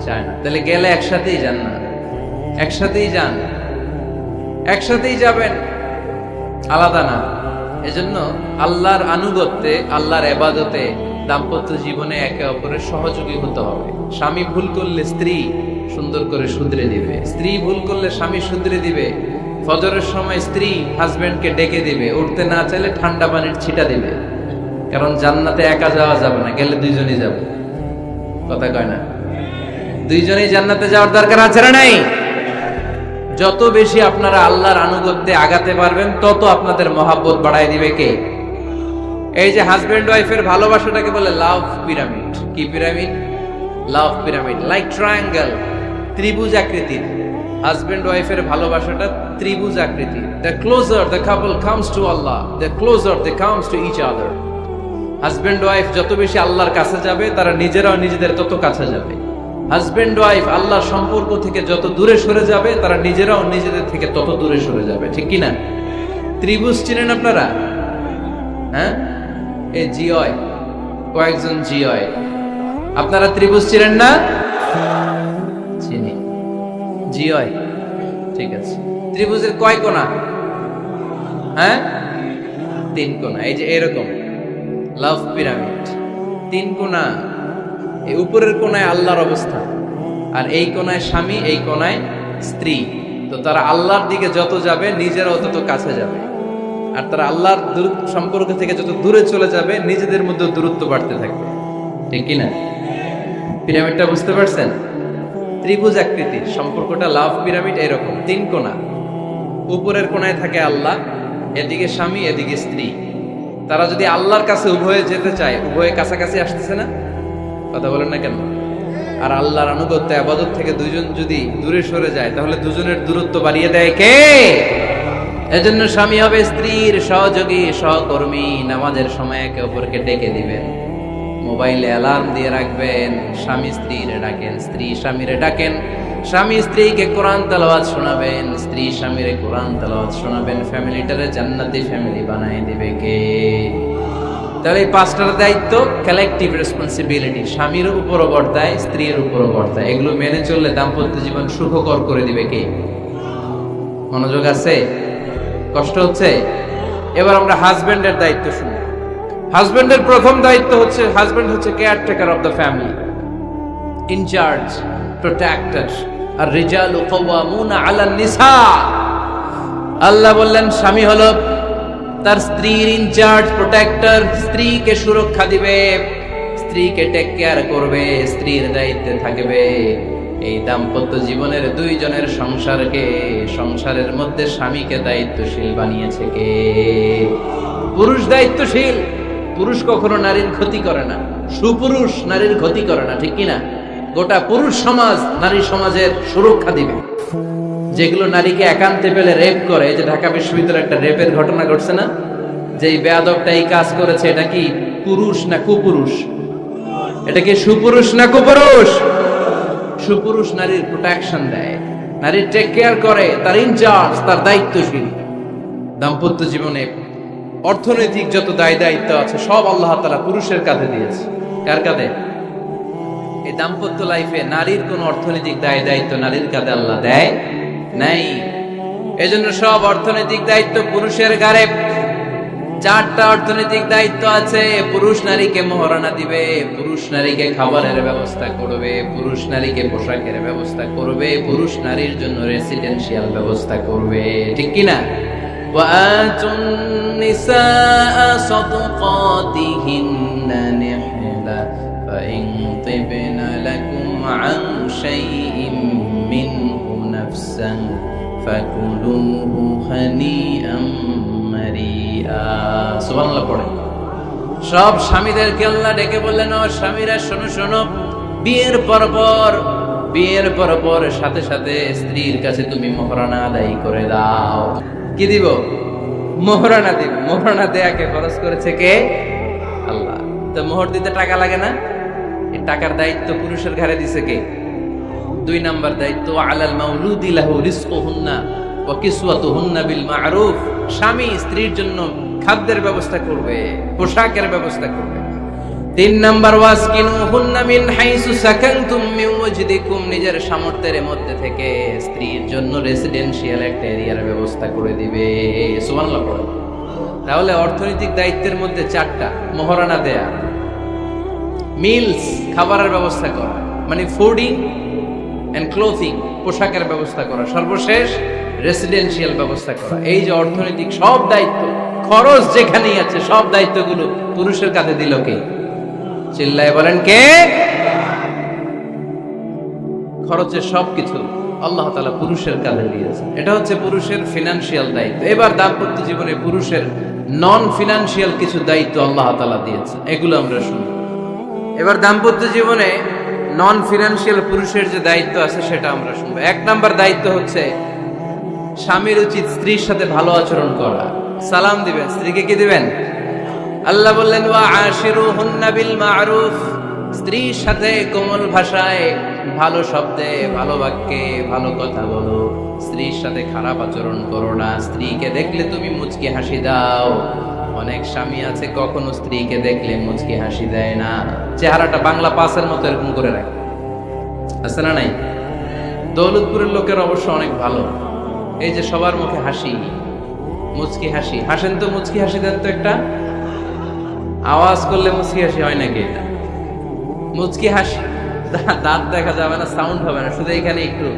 চায় না। তাহলে গেলে একসাথেই যান না, একসাথেই যান, একসাথেই যাবেন, আলাদা না। এজন্য আল্লাহর আনুগত্যে, আল্লাহর ইবাদতে, দাম্পত্য জীবনে একে অপরের সহযোগী হতে হবে। স্বামী ভুল করলে স্ত্রী সুন্দর করে শুধরে দিবে, স্ত্রী ভুল করলে স্বামী শুধরে দিবে। ফজরের সময় স্ত্রী হাজবেন্ডকে ডেকে দিবে, উঠতে না চাইলে ঠান্ডা পানির ছিটা দিবে। কারণ জান্নাতে একা যাওয়া যাবে না, গেলে দুইজনই যাবে। কথা কয় না? দুইজনেই জান্নাতে যাওয়ার দরকার আছে না নাই? যত বেশি আপনারা আল্লাহর আনুগত্যে আগাতে পারবেন, তত আপনাদের মহাব্বত বাড়ায় দিবে কে? এই যে হাজবেন্ড ওয়াইফের ভালোবাসাটাকে বলে লাভ পিরামিড। কি pyramid? Love pyramid, like triangle, ত্রিভুজ আকৃতির। হাজবেন্ড ওয়াইফের ভালোবাসাটা ত্রিভুজ আকৃতির। The closer the couple comes to Allah, the closer they comes to each other. Husband wife যত বেশি আল্লাহর কাছে যাবে, তারা নিজেরাও নিজেদের তত কাছে যাবে। হাজবেন্ড ওয়াইফ আল্লাহর সম্পর্ক থেকে যত দূরে সরে যাবে, তারা নিজেরাও নিজেদের থেকে তত দূরে সরে যাবে। ঠিক কি না? ত্রিভুজ চিনেন আপনারা? হ্যাঁ, এই জিওয়, কয়েকজন জিওয়। আপনারা ত্রিভুজ চিনেন না? চিনি। জিওয়, ঠিক আছে। ত্রিভুজের কয় কোণা? হ্যাঁ, 3 কোণা। এই যে এরকম লাভ পিরামিড, 3 কোণা। এই উপরের কোণায় আল্লাহর অবস্থান, আর এই কোণায় স্বামী, এই কোণায় স্ত্রী। তো তারা আল্লাহর দিকে যত যাবে, নিজেরাও তত কাছে যাবে। আর তারা আল্লাহর সম্পর্ক থেকে যত দূরে চলে যাবে, নিজেদের মধ্যে দূরত্ব বাড়তে থাকবে। ঠিক কিনা? পিরামিডটা বুঝতে পারছেন? ত্রিভুজ আকৃতির সম্পর্কটা লাভ পিরামিড এরকম, 3 কোণা। উপরের কোণায় থাকে আল্লাহ, এদিকে স্বামী, এদিকে স্ত্রী। তারা যদি আল্লাহর কাছে উভয়ে যেতে চায়, উভয়ে কাছাকাছি আসতেছে না? কথা বলেন না কেন? আর আল্লাহর আনুগত্য, ইবাদত থেকে দুইজন যদি দূরে সরে যায়, তাহলে দুজনের দূরত্ব বাড়িয়ে দেয় কে? এজন্য স্বামী হবে স্ত্রীর সহযোগী, সহকর্মী। নামাজের সময় একে অপরকে ডেকে দিবেন, মোবাইলে অ্যালার্ম দিয়ে রাখবেন। স্বামী স্ত্রীরে ডাকেন, স্ত্রী স্বামীরে ডাকেন। স্বামী স্ত্রীকে কোরআন তেলাওয়াত শোনাবেন, স্ত্রী স্বামীরে কোরআন তেলাওয়াত শোনাবেন। ফ্যামিলিটারে জান্নাতি ফ্যামিলি বানায় দিবে কে? তাহলে এই 5টার দায়িত্ব কালেকটিভ রেসপন্সিবিলিটি, স্বামীর উপরও বর্তায়, স্ত্রীর উপরও বর্তায়। এগুলো মেনে চললে দাম্পত্য জীবন সুখকর করে দিবে কে? মনোযোগ আছে? কষ্ট হচ্ছে? এবার আমরা হাজবেন্ডের দায়িত্ব শুনি। হাজবেন্ডের প্রথম দায়িত্ব হচ্ছে, হাজবেন্ড হচ্ছে caretaker of the family, in charge, protector. আর রিজালু কাওয়ামুনা আলান নিসা। আল্লাহ বললেন স্বামী হলো তার স্ত্রীর ইনচার্জ, প্রোটেক্টর। স্ত্রীকে সুরক্ষা দিবে, স্ত্রীকে টেক কেয়ার করবে, স্ত্রীর দায়িত্বে থাকবে। এই দাম্পত্য জীবনের দুইজনের সংসারকে, সংসারের মধ্যে স্বামীকে দায়িত্বশীল বানিয়েছে কে? পুরুষ দায়িত্বশীল। পুরুষ কখনো নারীর ক্ষতি করে না, সুপুরুষ নারীর ক্ষতি করে না। ঠিক কিনা? গোটা পুরুষ সমাজ নারী সমাজের সুরক্ষা দিবে। যেগুলো নারীকে একান্তে পেলে রেপ করে, এই যে ঢাকা বিশ্ববিদ্যালয়ে একটা রেপের ঘটনা ঘটছে না, যে এই বেয়াদবটা এই কাজ করেছে, এটা কি পুরুষ না কুপুরুষ? এটা কি সুপুরুষ না কুপুরুষ? সুপুরুষ নারীর প্রোটেকশন দেয়, নারীর টেক কেয়ার করে, তার ইনচার্জ, তার দায়িত্বশীল। দাম্পত্য জীবনে অর্থনৈতিক যত দায় দায়িত্ব আছে, সব আল্লাহ তাআলা পুরুষের কাঁধে দিয়েছে। কার কাঁধে? এই দাম্পত্য লাইফে নারীর কোন অর্থনৈতিক দায় দায়িত্ব নারীর কাঁধে আল্লাহ দেয় নাই। এজন্য সব অর্থনৈতিক দায়িত্ব পুরুষের ঘাড়ে। 4টা অর্থনৈতিক দায়িত্ব আছে। পুরুষ নারীকে মহারণা দিবে, পুরুষ নারীকে খাবারের ব্যবস্থা করবে, পুরুষ নারীকে পোশাকের ব্যবস্থা করবে, পুরুষ নারীর জন্য রেসিডেন্সিয়াল ব্যবস্থা করবে। ঠিক কিনা? وآتوا النساء صدقاتهن نحلة فإن طبن لكم عن شيء منه نفسا فكلوه هنيئا মারিয়া। সুবহানাল্লাহ পড়ে। সব স্বামীদেরকে আল্লাহ ডেকে বললেন, ও স্বামীরা শোনো শোনো, বিয়ের পর বিয়ের পর সাথে সাথে স্ত্রীর কাছে তুমি মোহরানা আদায় করে দাও। কি দিব? মোহরানা দিব। মোহরানা দেয়াকে খরচ করেছে কে? আল্লাহ। তো মোহর দিতে টাকা লাগে না? এই টাকার দায়িত্ব পুরুষের ঘাড়ে দিছে কে? 2 নাম্বার দায়িত্ব, আলাল মাউলুদি লাহু রিজকুহুন্না ওয়া কিসওয়াতুহুন্না বিল মা'রুফ। স্বামী স্ত্রীর জন্য খাদ্যের ব্যবস্থা করবে, পোশাকের ব্যবস্থা করবে। 3 নাম্বার, ওয়াসকিনুহুন্না মিন হাইসু সাকানতুম মিন ওয়াজদিকুম। নিজের সামর্থ্যের মধ্যে থেকে স্ত্রীর জন্য রেসিডেন্সিয়াল একটা এরিয়ার ব্যবস্থা করে দিবে। সুবহানাল্লাহ পড়ো। তাহলে অর্থনৈতিক দায়িত্বের মধ্যে 4টা: মোহরানা দেয়া, মিলস খাবারের ব্যবস্থা করা, মানে ফুডিং এন্ড ক্লোথিং, পোশাকের ব্যবস্থা করা, সর্বশেষ রেসিডেন্সিয়াল ব্যবস্থা করা। এই যে অর্থনৈতিক সব দায়িত্ব, খরচ যেখানেই আছে, সব দায়িত্বগুলো পুরুষের কাঁধে দিল কে? চিল্লায় বলেন কে? খরচের সবকিছু আল্লাহ তাআলা পুরুষের কাঁধে দিয়েছে। এটা হচ্ছে পুরুষের ফিনান্সিয়াল দায়িত্ব। এবার দাম্পত্য জীবনে পুরুষের নন ফিনান্সিয়াল কিছু দায়িত্ব আল্লাহ তাআলা দিয়েছে, এগুলো আমরা শুনি। এবার দাম্পত্য জীবনে নন ফিনান্সিয়াল পুরুষের যে দায়িত্ব আছে সেটা আমরা শুনবো। 1 নাম্বার দায়িত্ব হচ্ছে স্বামীর উচিত স্ত্রীর সাথে ভালো আচরণ করা। সালাম দিবেন, স্ত্রীকে কি দিবেন? আল্লাহ বললেন, ওয়া আশিরুহুন্না বিল মা'রুফ। স্ত্রীর সাথে কোমল ভাষায়, ভালো শব্দে, ভালো বাক্যে, ভালো কথা বলো। স্ত্রীর সাথে খারাপ আচরণ করো না। স্ত্রীকে দেখলে তুমি মুচকি হাসি দাও। অনেক স্বামী আছে কখনো স্ত্রীকে দেখলে মুচকি হাসি দেয় না, চেহারাটা বাংলা পাসের মতো এরকম করে রাখে। আছে না নাই? দৌলতপুরের লোকের অবশ্য অনেক ভালো, এই যে সবার মুখে হাসি, মুচকি হাসি। হাসেন তো, মুচকি হাসি দেন তো একটা। আওয়াজ করলে মুচকি হাসি হয় নাকি? এটা মুচকি হাসি, দাঁত দেখা যাবে না, সাউন্ড হবে না, শুধু এখানে একটু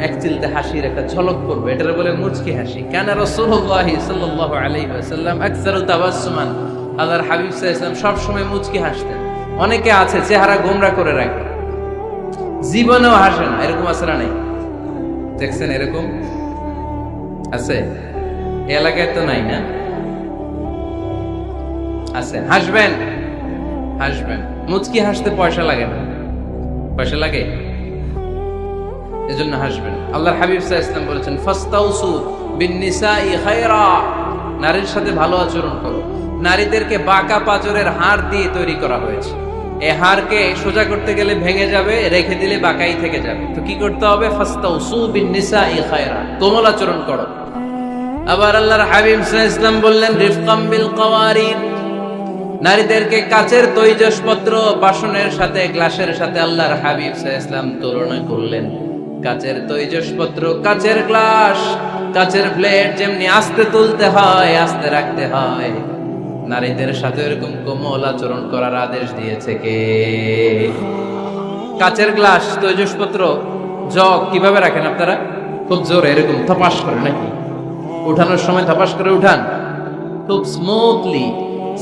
এক চিলতে হাসির একটা ঝলক করবে, এটার বলে মুচকি হাসি। কানা রাসূলুল্লাহ সাল্লাল্লাহু আলাইহি ওয়াসাল্লাম আকসারু তাবাসসুমান। আল্লাহর হাবিব সাল্লাল্লাহু আলাইহি ওয়াসাল্লাম সব সময় মুচকি হাসতেন। অনেকে আছে চেহারা গোমরা করে রাখে, জীবনেও হাসে না, এরকম আছে না নাই? দেখছেন এরকম আছে? এই এলাকায় তো নাই না? আছে। হাসবেন, হাসবেন। মুচকি হাসতে পয়সা লাগে না। পয়সা লাগে? এজন্য হাসবেন। আল্লাহর হাবিব সাল্লাল্লাহু আলাইহি ওয়াসাল্লাম বলেছেন, ফাস্তাউসু বিন-নিসাই খায়রা। নারীর সাথে ভালো আচরণ করো। নারীদেরকে বাঁকা পাঁজরের হাড় দিয়ে তৈরি করা হয়েছে। এই হাড়কে সোজা করতে গেলে ভেঙে যাবে, রেখে দিলে বাঁকাই থেকে যাবে। তো কি করতে হবে? ফাস্তাউসু বিন-নিসাই খায়রা, কোমল আচরণ করো। আবার আল্লাহর হাবিব সাল্লাল্লাহু আলাইহি ওয়াসাল্লাম বললেন, রিফকাম বিল কাওয়ারিদ। নারীদেরকে কাচের তৈজসপত্র, বাসনের সাথে, গ্লাসের সাথে আল্লাহর হাবিব সাল্লাল্লাহু আলাইহি ওয়াসাল্লাম তুলনা করলেন। কাচের তৈজসপত্র, কাচের গ্লাস, কাচের প্লেট যেমনি আস্তে তুলতে হয়, আস্তে রাখতে হয়, নারীদের সাথে এরকম কোমল আচরণ করার আদেশ দিয়েছে কে? কাচের গ্লাস, তৈজসপত্র, জগ কিভাবে রাখেন আপনারা? খুব জোরে এরকম থপাস করে নাকি? উঠানোর সময় থপাস করে উঠান? খুব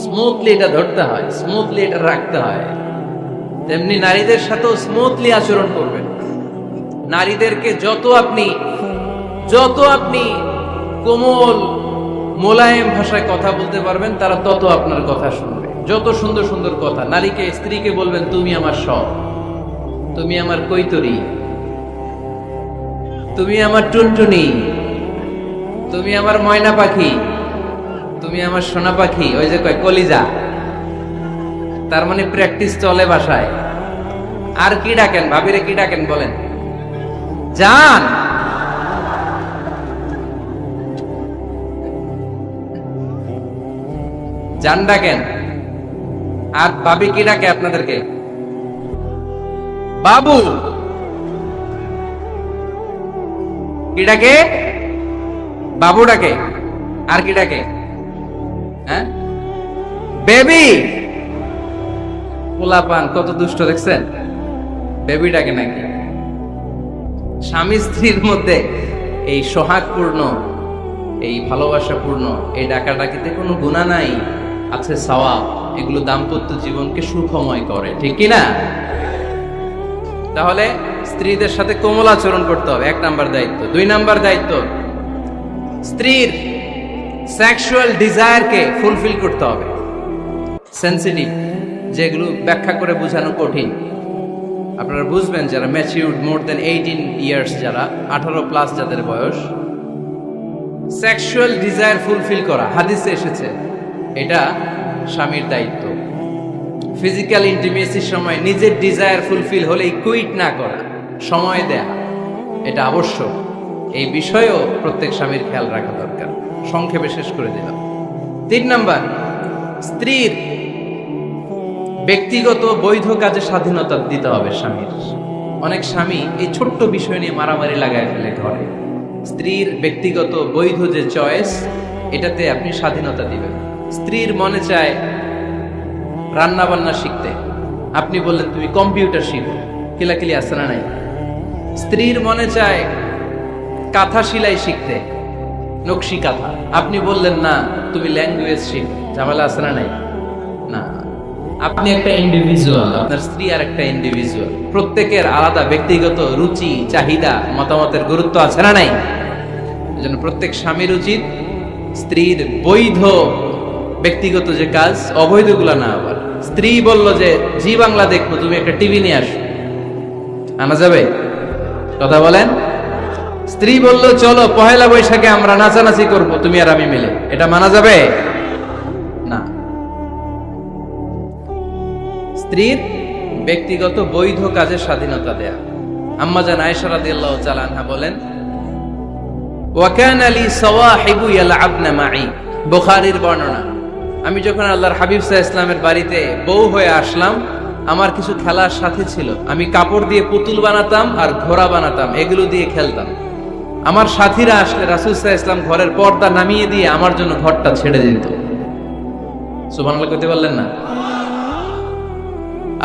স্মুথলি এটা ধরতে হয়, স্মুথলি এটা রাখতে হয়। তেমনি নারীদের সাথেও স্মুথলি আচরণ করবেন। নারীদেরকে যত আপনি কোমল মোলায়েম ভাষায় কথা বলতে পারবেন, তারা তত আপনার কথা শুনবে। যত সুন্দর সুন্দর কথা। নারীকে, স্ত্রীকে বলবেন, তুমি আমার সব, তুমি আমার কৈতরী, তুমি আমার টুনটুনি, তুমি আমার ময়না পাখি, তুমি আমার সোনা পাখি। ওই যে কয় কলিজা, তার মানে প্র্যাকটিস চলে বাসায়। আর কি ডাকেন? ভাবিরে কি ডাকেন বলেন? জান। জান ডাকেন। আর ভাবি কি ডাকে আপনাদেরকে? বাবু। কি ডাকে? বাবু ডাকে। আর কি ডাকে? হ্যাঁ, বেবি। পোলাপান কত দুষ্ট দেখছেন? বেবি ডাকে নাকি? স্বামী স্ত্রীর মধ্যে এই সোহাগপূর্ণ, এই ভালোবাসাপূর্ণ এই ডাকাডাকিতে কোনো গুনাহ নাই, আছে সওয়াব। এগুলো দাম্পত্য জীবনকে সুখময় করে, ঠিক কি না? তাহলে স্ত্রীদের সাথে কোমল আচরণ করতে হবে, 1 নাম্বার দায়িত্ব। 2 নাম্বার দায়িত্ব, স্ত্রীর সেক্সুয়াল ডিজায়ারকে ফুলফিল করতে হবে। সেনসিটিভ, যেগুলো ব্যাখ্যা করে বোঝানো কঠিন। আপনারা বুঝবেন যারা ম্যাচিউরড মোর দেন 18 ইয়ার্স, যারা 18 প্লাস যাদের বয়স, সেক্সুয়াল ডিজায়ার ফুলফিল করা হাদিসে এসেছে এটা স্বামীর দায়িত্ব। ফিজিক্যাল ইন্টিমেসির সময় নিজের ডিজায়ার ফুলফিল হলে কুইট না করা, সময় দেয়া, এটা আবশ্যক। এই বিষয়েও প্রত্যেক স্বামীর খেয়াল রাখা দরকার। সংক্ষেপে শেষ করে দিলাম। 3 নাম্বার, স্ত্রীর ব্যক্তিগত বৈধ কাজে স্বাধীনতা দিতে হবে স্বামীর। অনেক স্বামী এই ছোট্ট বিষয় নিয়ে মারামারি লাগায় ফেলে ঘরে। স্ত্রীর ব্যক্তিগত বৈধ যে চয়েস, এটাতে আপনি স্বাধীনতা দিবেন। স্ত্রীর মনে চায় রান্না বান্না শিখতে, আপনি বললেন তুমি কম্পিউটার শিখো, কিলাকিলি আছে না নাই? স্ত্রীর মনে চায় কাঁথা সেলাই শিখতে, নকশি কাঁথা, আপনি বললেন না তুমি ল্যাঙ্গুয়েজ শিখো, ঝামেলা আছে না নাই? না, আপনি একটা ইন্ডিভিজুয়াল, আপনার স্ত্রী আর একটা ইন্ডিভিজুয়াল, প্রত্যেকের আলাদা ব্যক্তিগত রুচি, চাহিদা, মতামতের গুরুত্ব আছে না নাই? এজন্য প্রত্যেক স্বামীর উচিত স্ত্রীর বৈধ ব্যক্তিগত যে কাজ, অবৈধগুলা না। আবার স্ত্রী বলল যে জি বাংলা দেখবো, তুমি একটা টিভি নিয়ে আসো, আনা যাবে? কথা বলেন। স্ত্রী বলল চলো পহেলা বৈশাখে আমরা নাচানাচি করব, তুমি আর আমি মিলে, এটা মানা যাবে না। স্ত্রীর ব্যক্তিগত বৈধ কাজে স্বাধীনতা দেয়া। আম্মা জান আয়েশা রাদিয়াল্লাহু তাআলা আনহা বলেন, ওয়া কানা লি সাওয়াহিবু ইয়ালআবনা মাই, বুখারীর বর্ণনা, আমি যখন আল্লাহর হাবিব সাল্লাল্লাহু আলাইহি ওয়াসাল্লামের বাড়িতে বউ হয়ে আসলাম, আমার কিছু খেলার সাথে ছিল। আমি কাপড় দিয়ে পুতুল বানাতাম আর ঘোড়া বানাতাম, এগুলো দিয়ে খেলতাম। আমার সাথীরা আসলে রাসূল সাল্লাল্লাহু আলাইহি ওয়াসাল্লাম ঘরের পর্দা নামিয়ে দিয়ে আমার জন্য ঘরটা ছেড়ে দিত। সুবহানাল্লাহ কইতে পারলেন না?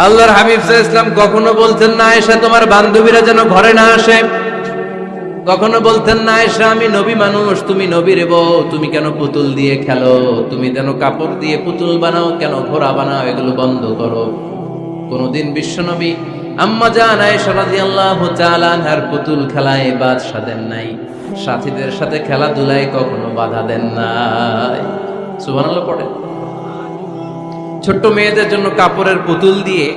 আল্লাহর হাবিব সাল্লাল্লাহু আলাইহি ওয়াসাল্লাম কখনো বলতেন না আয়েশা তোমার বান্ধবীরা যেন ঘরে না আসে, কখনো বলতেন না আয়েশা আমি নবী মানুষ, তুমি নবীর বউ, তুমি কেন পুতুল দিয়ে খেলো, তুমি কেন কাপড় দিয়ে পুতুল বানাও, কেন ঘোড়া বানাও, এগুলো বন্ধ করো। কোনদিন বিশ্বনবী আম্মা জান আয়েশা রাদিয়াল্লাহু তাআলা আনহার পুতুল খেলায় বাধা দেন নাই, সাথীদের সাথে খেলাধুলায় কখনো বাধা দেন নাই। সুবহানাল্লাহ পড়ে। ছোট্ট মেয়েদের জন্য কাপড়ের পুতুল দিয়ে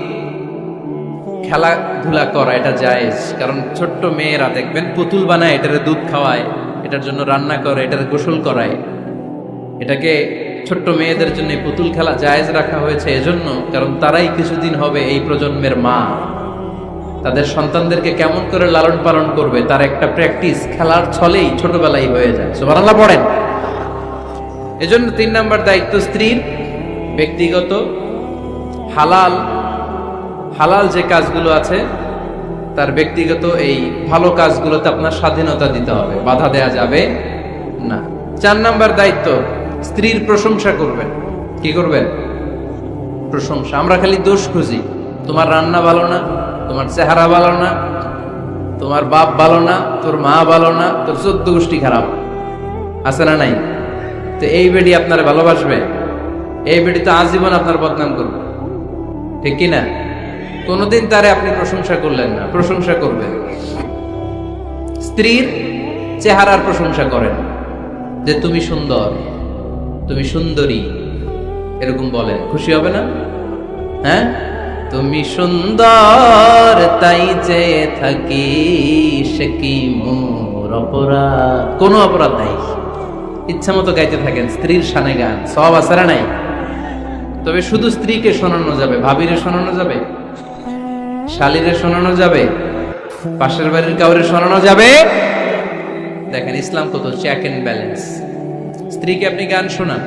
খেলাধুলা করা এটা জায়েজ, কারণ ছোট্ট মেয়েরা দেখবেন পুতুল বানায়, এটারে দুধ খাওয়ায়, এটার জন্য রান্না করে, এটারে গোসল করায়। এটাকে ছোট্ট মেয়েদের জন্য পুতুল খেলা জায়েজ রাখা হয়েছে এজন্য, কারণ তারাই কিছুদিন হবে এই প্রজন্মের মা। তাদের সন্তানদেরকে কেমন করে লালন পালন করবে তার একটা প্র্যাকটিস খেলার ছলেই ছোটবেলায় হয়ে যায়। সুবহানাল্লাহ পড়েন। এজন্য 3 নাম্বার দায়িত্ব স্ত্রীর ব্যক্তিগত হালাল যে কাজগুলো আছে তার ব্যক্তিগত এই ভালো কাজগুলোতে আপনার স্বাধীনতা দিতে হবে, বাধা দেয়া যাবে না। 4 নাম্বার দায়িত্ব, স্ত্রীর প্রশংসা করবেন। কি করবেন? প্রশংসা। আমরা খালি দোষ খুঁজি, তোমার রান্না ভালো না, তোমার চেহারা ভালো না, তোমার বাপ ভালো না, তোর মা ভালো না, তোর 14 গোষ্ঠী খারাপ, আছে না নাই? তো এই বেডি আপনার ভালোবাসবে? এই বেডি তো আজীবন আপনার বদনাম করবে, ঠিক কিনা? কোনদিন তারে আপনি প্রশংসা করলেন না, প্রশংসা করবেন। স্ত্রীর চেহারার প্রশংসা করেন, যে তুমি সুন্দর, তুমি সুন্দরী, এরকম বলেন, খুশি হবে না? হ্যাঁ, তুমি সুন্দর তাই চেয়ে থাকি, সে কি মোর অপরাধ? কোনো অপরাধ নাই, ইচ্ছা মতো গাইতে থাকেন স্ত্রীর শানে গান, সব আছে না নাই? তবে শুধু স্ত্রীকে শোনানো যাবে, ভাবিরে শোনানো যাবে, শালীরে শোনানো যাবে, পাশের বাড়ির কাউরে শোনানো যাবে? দেখেন ইসলাম কত চেক এন্ড ব্যালেন্স। স্ত্রীকে আপনি গান শোনান,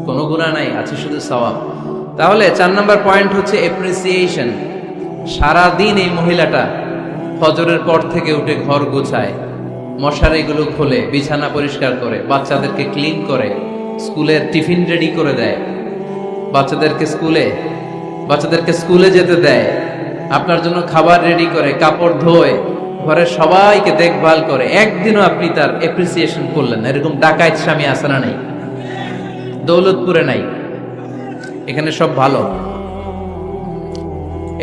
কোনো গুনাহ নাই, আছে শুধু সওয়াব। তাহলে 4 নাম্বার পয়েন্ট হচ্ছে এপ্রিসিয়েশন। সারাদিন এই মহিলাটা ফজরের পর থেকে উঠে ঘর গোছায়, মশারিগুলো খোলে, বিছানা পরিষ্কার করে, বাচ্চাদেরকে ক্লিন করে, স্কুলের টিফিন রেডি করে দেয়, বাচ্চাদেরকে স্কুলে যেতে দেয়, আপনার জন্য খাবার রেডি করে, কাপড় ধোয়, ঘরের সবাইকে দেখভাল করে। একদিনও আপনি তার এপ্রিসিয়েশন করলেন না। এরকম ডাকাইত স্বামী আছে না নাই? দৌলতপুরে নাই, এখানে সব ভালো।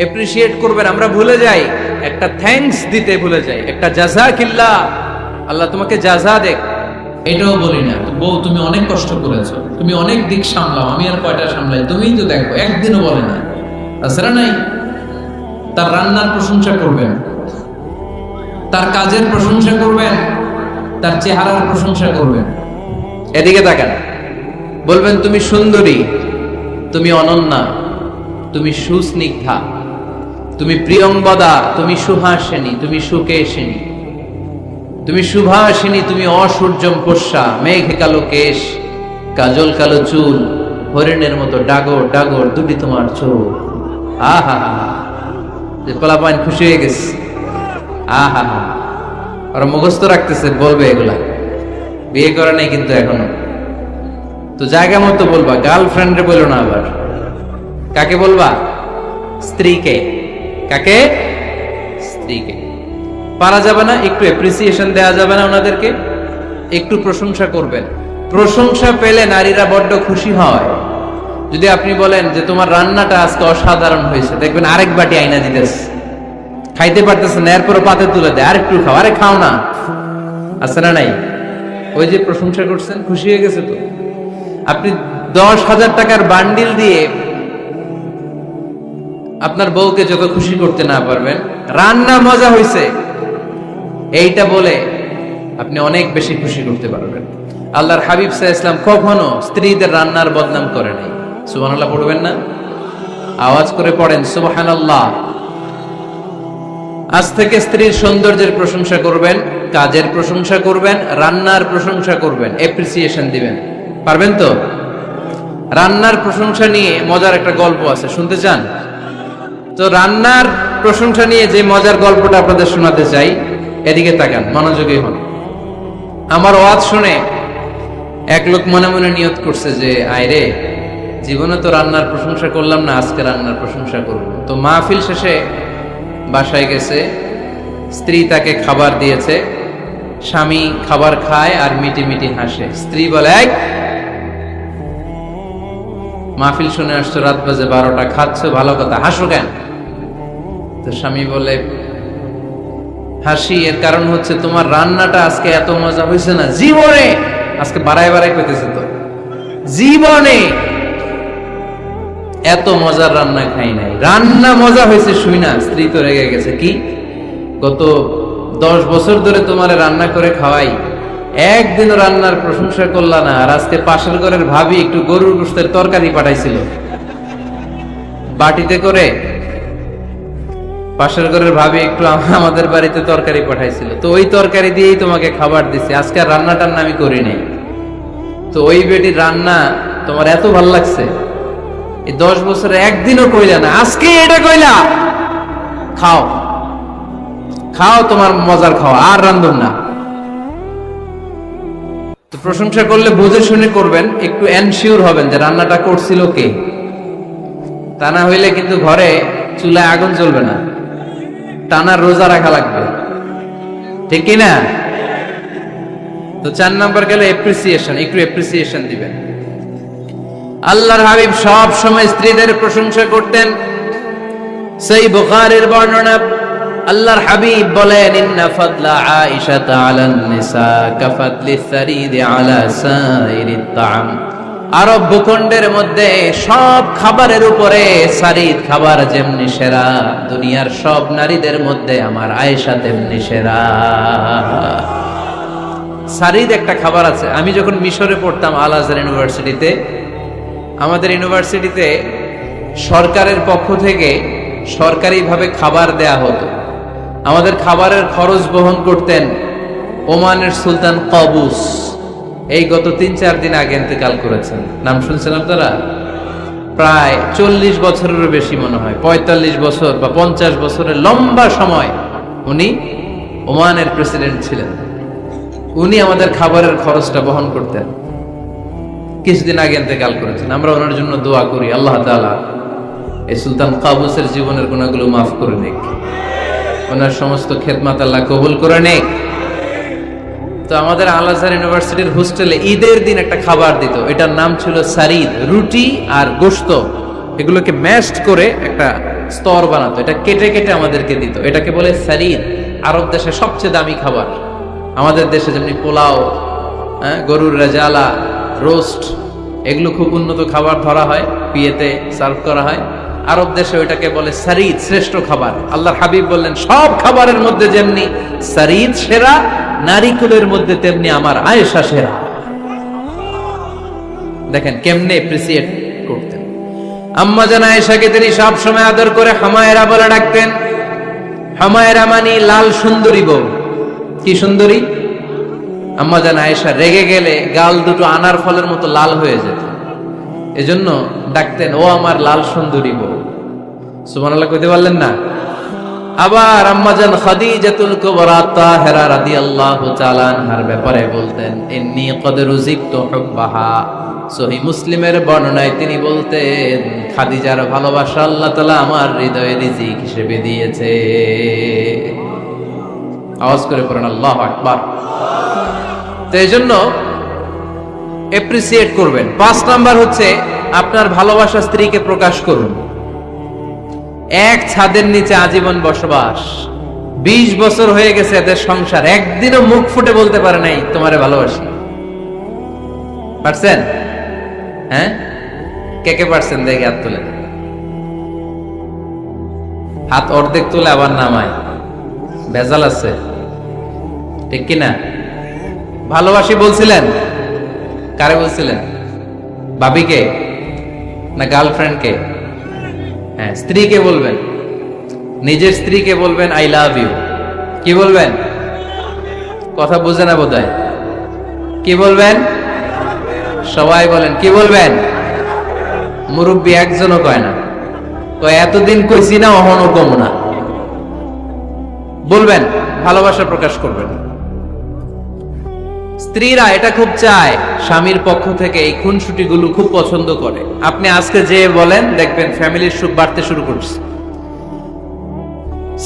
এপ্রিসিয়েট করবেন। আমরা ভুলে যাই, একটা থ্যাঙ্কস দিতে ভুলে যাই, একটা জাযাকিল্লাহ, আল্লাহ তোমাকে জাযা দেখ, এটাও বলি না। বউ তুমি অনেক কষ্ট করেছো, তুমি অনেক দিক সামলাও, আমি আর কয়টা সামলাই, তুমিই তো দেখো, একদিনও বলে না, আছে না নাই? তার রান্নার প্রশংসা করবেন, তার কাজের প্রশংসা করবেন, তার চেহারার প্রশংসা করবেন। এদিকে তাকান, বলবেন তুমি সুন্দরী, তুমি অনন্যা, তুমি সুস্নিগ্ধা, তুমি প্রিয়ংবদা, তুমি সুহাসিনী, তুমি সুকেশিনী, তুমি সুভাষিনী, তুমি অসূর্যম পোষ্যা, মেঘে কালো কেশ, কাজল কালো চুল, হরিণের মতো ডাগর ডাগর দুটি তোমার চোখ। আহা যে পোলাপাইন খুশি হয়ে গেছে। আহা ওরা মুখস্থ রাখতেছে, বলবে এগুলা, বিয়ে করে নাই কিন্তু এখনো। তো জায়গা মতো বলবা, গার্লফ্রেন্ডে বলো না। আবার কাকে বলবা? স্ত্রীকে। কাকে? স্ত্রীকে। পারা যাবে না একটু অ্যাপ্রিসিয়েশন দেওয়া যাবে না ওনাদেরকে? একটু প্রশংসা করবেন। প্রশংসা পেলে নারীরা বড্ড খুশি হয়। যদি আপনি বলেন যে তোমার রান্নাটা আজকে অসাধারণ হয়েছে, দেখবেন আরেক বাটি আইনা দিতেছে, খাইতে পারতেছে না, এরপরও পাতে তুলে দেয়, আর একটু খাও, আরে খাও না। আছে না নাই? ওই যে প্রশংসা করছেন, খুশি হয়ে গেছে। তো আপনি 10,000 টাকার বান্ডিল দিয়ে আপনার বউকে যত খুশি করতে না পারবেন, রান্না মজা হয়েছে এইটা বলে আপনি অনেক বেশি খুশি করতে পারবেন। আল্লাহর হাবিব সাল্লাল্লাহু আলাইহি ওয়াসাল্লাম কখনো স্ত্রীদের রান্নার বদনাম করে নাই। সুবহানাল্লাহ পড়বেন না? আওয়াজ করে পড়েন সুবহানাল্লাহ। আজ থেকে স্ত্রীর সৌন্দর্যের প্রশংসা করবেন, কাজের প্রশংসা করবেন, রান্নার প্রশংসা করবেন, অ্যাপ্রিসিয়েশন দিবেন। পারবেন তো? রান্নার প্রশংসা নিয়ে মজার একটা গল্প আছে, শুনতে চান? তো রান্নার প্রশংসা নিয়ে যে মজার গল্পটা আপনাদের শোনাতে চাই, এদিকে তাকান, মনোযোগী হন। আমার ওয়াজ শুনে এক লোক মনে মনে নিয়ত করছে যে আয়রে, জীবনে তো রান্নার প্রশংসা করলাম না, আজকে রান্নার প্রশংসা করব। তো মাহফিল শেষে বাসায় গেছে, স্ত্রী তাকে খাবার দিয়েছে, স্বামী খাবার খায় আর মিটি মিটি হাসে। স্ত্রী বলে, এই মাহফিল শুনে আসছো, রাত বাজে 12টা, খাচ্ছ ভালো কথা, হাসো কেন? তো স্বামী বলে, হাসি এর কারণ হচ্ছে তোমার রান্নাটা আজকে এত মজা হয়েছে না, জীবনে আজকে বাড়ায় বাড়ায় পেতেছে, তো জীবনে এত মজার রান্না খাই নাই। রান্না মজা হয়েছে শুই না। স্ত্রী তো রেগে গেছে, কি গত 10 বছর ধরে তোমার রান্না করে খাওয়াই, একদিনও রান্নার প্রশংসা করলা না, আর আজকে পাশের ঘরের ভাবি একটু গরুর গোশতের তরকারি পাঠাইছিল বাটিতে করে, পাশের ঘরের ভাবি একটু আমাদের বাড়িতে তরকারি পাঠাইছিল, তো ওই তরকারি দিয়েই তোমাকে খাবার দিছি, আজকে আর রান্নাটার আমি করি নাই। তো ওই বেটির রান্না তোমার এত ভাল লাগছে, এই 10 বছরে একদিনও কইলা না, আজকে এটা কইলা, খাও খাও, তোমার মজার খাওয়া, আর রান্ধুন না। তো প্রশংসা করলে বুঝে শুনে করবেন, একটু এনশিওর হবেন যে রান্নাটা করছিল কে। তা না হইলে কিন্তু ঘরে চুলায় আগুন জ্বলবে না, টানা রোজা রাখা লাগবে, ঠিক কিনা? তো 4 নাম্বার গেল অ্যাপ্রিসিয়েশন, একটু অ্যাপ্রিসিয়েশন দিবেন। আল্লাহর হাবিব সব সময় স্ত্রীদের প্রশংসা করতেন। সেই বুখারীর বর্ণনা, আল্লাহর হাবিব বলেন, ইন্না ফাদলা আয়েশা আলান নিসা কাফাদলি সারিদ আলা সাইরিত তাআম। আরব ভূখণ্ডের মধ্যে সব খাবারের উপরে সারিদ খাবার যেমনি সেরা, দুনিয়ার সব নারীদের মধ্যে আমার আয়েশা তেমনি সেরা। সারিদ একটা খাবার আছে। আমি যখন মিশরে পড়তাম আল আজহার ইউনিভার্সিটিতে, আমাদের ইউনিভার্সিটিতে সরকারের পক্ষ থেকে সরকারিভাবে খাবার দেয়া হতো। আমাদের খাবারের খরচ বহন করতেন ওমানের সুলতান কাবুস। এই গত 3-4 দিন আগে ইন্তেকাল করেছেন। নাম শুনছেন আপনারা? প্রায় 40 বছরেরও বেশি মনে হয়, 45 বছর বা 50 বছরের লম্বা সময় উনি ওমানের প্রেসিডেন্ট ছিলেন। উনি আমাদের খাবারের খরচটা বহন করতেন। কিছুদিন আগে ইন্তেকাল করেছেন। আমরা ওনার জন্য দোয়া করি, আল্লাহ তাআলা এই সুলতান কাবুসের জীবনের গুনাহগুলো মাফ করে নিক, ওনার সমস্ত খেদমত আল্লাহ কবুল করে নিক। তো আমাদের আল আজহার ইউনিভার্সিটির হোস্টেলে ঈদের দিন একটা খাবার দিত, এটার নাম ছিল সারিদ। রুটি আর গোশত এগুলোকে ম্যাশড করে একটা স্তর বানাতো, এটা কেটে কেটে আমাদেরকে দিত, এটাকে বলে সারিদ। আরব দেশে সবচেয়ে দামি খাবার। আমাদের দেশে যেমনি পোলাও, গরুর রেজালা, রোস্ট, এগুলো খুব উন্নত খাবার ধরা হয়, বিয়েতে সার্ভ করা হয়। আরব দেশে ওইটাকে বলে সারিদ, শ্রেষ্ঠ খাবার। আল্লাহর হাবিব বললেন সব খাবারের মধ্যে যেমনি সারিদ সেরা, নারীকুলের মধ্যে তেমনি আমার আয়েশা সেরা। দেখেন কেমনে এপ্রিসিয়েট করতেন। আম্মা জান আয়েশাকে তিনি সব সময় আদর করে হামায়রা বলে ডাকতেন। হামায়রা মানে লাল সুন্দরী বউ। কি সুন্দরী? আম্মা জান আয়েশা রেগে গেলে গাল দুটো আনার ফলের মতো লাল হয়ে যেত, এজন্য ডাকতেন ও আমার লাল সুন্দরী বউ। সুবহানাল্লাহ কইতে পারলেন না? আবার আম্মা জান খাদিজাতুল কুবরা তাহেরা রাদিয়াল্লাহু তাআলা আনহার ব্যাপারে বলতেন ইন্নী ক্বাদ রুজিকতু হুব্বাহা। সহিহ মুসলিমের বর্ণনায় তিনি বলতেন খাদিজার ভালোবাসা আল্লাহ তাআলা আমার হৃদয়ে রিজিক হিসেবে দিয়েছে। আওয়াজ করে পড়েন আল্লাহু আকবার। তো এইজন্য এপ্রিসিয়েট করবেন। 5 নাম্বার হচ্ছে আপনার ভালোবাসা স্ত্রীকে প্রকাশ করুন। এক ছাদের নিচে আজীবন বসবাস, 20 বছর হয়ে গেছে এদের সংসার, একদিনও মুখ ফুটে বলতে পারে নাই তোমারে ভালোবাসি। পারছেন? হ্যাঁ, কে কে পারছেন? দেখে হাত তুলে। হাত অর্ধেক তুলে আবার নামায়, ভেজাল আছে, ঠিক কিনা? ভালোবাসি বলছিলেন? কারে বলছিলেন? ভাবিকে না গার্লফ্রেন্ডকে? হ্যাঁ, স্ত্রীকে বলবেন। নিজের স্ত্রীকে বলবেন আই লাভ ইউ। কি বলবেন? কথা বুঝে না বোধহয়। কি বলবেন? সবাই বলেন কি বলবেন? মুরব্বী একজনও কয় না, কয় এতদিন কইছি না, অহনো কম না। বলবেন, ভালোবাসা প্রকাশ করবেন। স্ত্রীরা এটা খুব চায়, স্বামীর পক্ষ থেকে এই খুনসুটি গুলো খুব পছন্দ করে। আপনি আজকে যে বলেন, দেখবেন ফ্যামিলির সুখ বাড়তে শুরু করছে।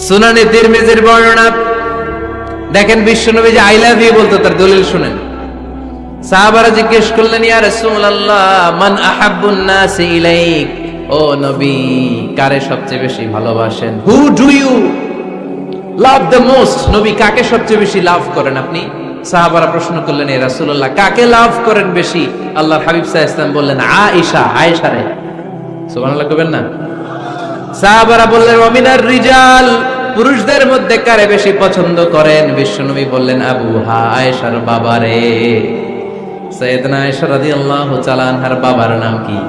সুনানে তিরমিজির বর্ণনা দেখেন, বিশ্বনবী যে আই লাভ ইউ বলতো তার দলিল শুনেন। সাহাবারা জিজ্ঞেস করলেন ইয়া রাসূলুল্লাহ মান আহাব্বুন নাস ইলাইক, ও নবী কারে সবচেয়ে বেশি ভালোবাসেন? Who do you love the most? নবী কাকে সবচেয়ে বেশি লাভ করেন আপনি? সাহাবারা প্রশ্ন করলেন ইয়া রাসূলুল্লাহ কাকে লাভ করেন বেশি? আল্লাহর হাবিব সাল্লাল্লাহু আলাইহি ওয়াসাল্লাম বললেন আয়েশা, আয়েশা রে। সুবহানাল্লাহ কইবেন না? সাহাবারা বললেন ওয়া মিনার রিজাল, পুরুষদের মধ্যে কারে বেশি পছন্দ করেন? বিশ্বনবী বললেন আবুহা, আয়েশার বাবারে। সাইয়েদনা আয়েশা রাদিয়াল্লাহু তাআলা আনহার বাবার নাম কি?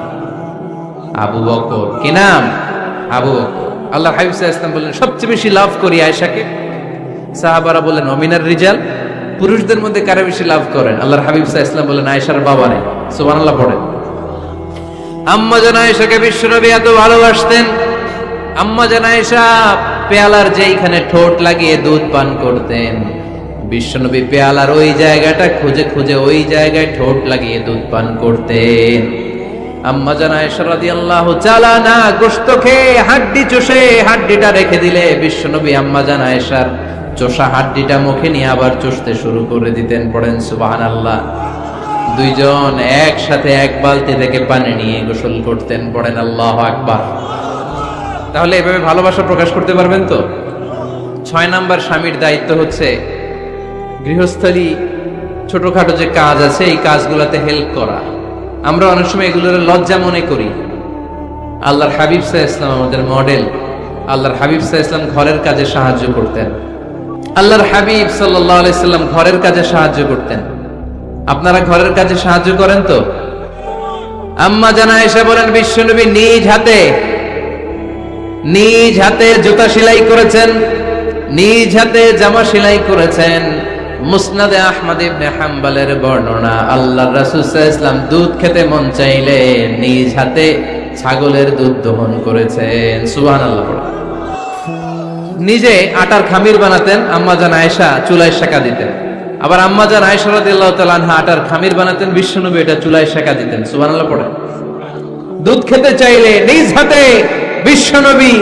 আবু বকর। কি নাম? আবু বকর। আল্লাহর হাবিব সাল্লাল্লাহু আলাইহি ওয়াসাল্লাম বললেন সবচেয়ে বেশি লাভ করি আয়েশাকে। সাহাবারা বললেন ওয়া মিনার রিজাল, পুরুষদের মধ্যে কারে বেশি লাভ করেন? আল্লাহর হাবিব সাল্লাল্লাহু আলাইহি ওয়াসাল্লাম বললেন আয়েশার বাবারে। সুবহানাল্লাহ পড়েন। আম্মা জান আয়েশাকে বিশ্বনবী এত ভালোবাসতেন। আম্মা জান আয়েশা পেয়ালার যেইখানে ঠোঁট লাগিয়ে দুধ পান করতেন, বিশ্বনবী পেয়ালার ওই জায়গাটা খুঁজে খুঁজে ওই জায়গায় ঠোঁট লাগিয়ে দুধ পান করতেন। আম্মা জান আয়েশা রাদিয়াল্লাহু তাআলা আনহা গোশত খেয়ে হাড্ডি চষে হাড্ডিটা রেখে দিলে বিশ্বনবী আম্মা জান আয়েশার চষা হাড্ডিটা মুখে নিয়ে আবার চষতে শুরু করে দিতেন। পড়েন সুবহানাল্লাহ। দুইজন একসাথে এক বালতি থেকে পানি নিয়ে গোসল করতেন। পড়েন আল্লাহু আকবার। তাহলে এভাবে ভালোবাসা প্রকাশ করতে পারবেন তো? 6 নাম্বার স্বামীর দায়িত্ব হচ্ছে গৃহস্থলী ছোটখাটো যে কাজ আছে এই কাজগুলোতে হেল্প করা। আমরা অনেক সময় এগুলোর লজ্জা মনে করি। আল্লাহর হাবিব সাল্লাল্লাহু আলাইহি ওয়াসাল্লাম আমাদের মডেল। আল্লাহর হাবিব সাল্লাল্লাহু আলাইহি ওয়াসাল্লাম ঘরের কাজে সাহায্য করতেন। আল্লাহর হাবিব সাল্লাল্লাহু আলাইহি ওয়াসাল্লাম ঘরের কাজে সাহায্য করতেন। আপনারা ঘরের কাজে সাহায্য করেন তো? আম্মা জান আয়েশা বলেন বিশ্বনবী নিজ হাতে জুতা সেলাই করেছেন, নিজ হাতে জামা সেলাই করেছেন। মুসনাদে আহমদ ইবনে হাম্বলের বর্ণনা, আল্লাহর রাসূল সাল্লাল্লাহু আলাইহি ওয়াসাল্লাম দুধ খেতে মন চাইলে নিজ হাতে ছাগলের দুধ দহন করেছেন। সুবহানাল্লাহ। নিজে আটার খামির বানাতেন, আম্মা জান আয়েশা চুলায় সেকা দিতেন। আবার আম্মা জান আয়েশা রাদিয়াল্লাহু তাআলা আনহা আটার খামির বানাতেন, বিশ্বনবী এটা চুলায় সেকা দিতেন। সুবহানাল্লাহ পড়ে। দুধ খেতে চাইলে নিজ হাতে বিশ্বনবী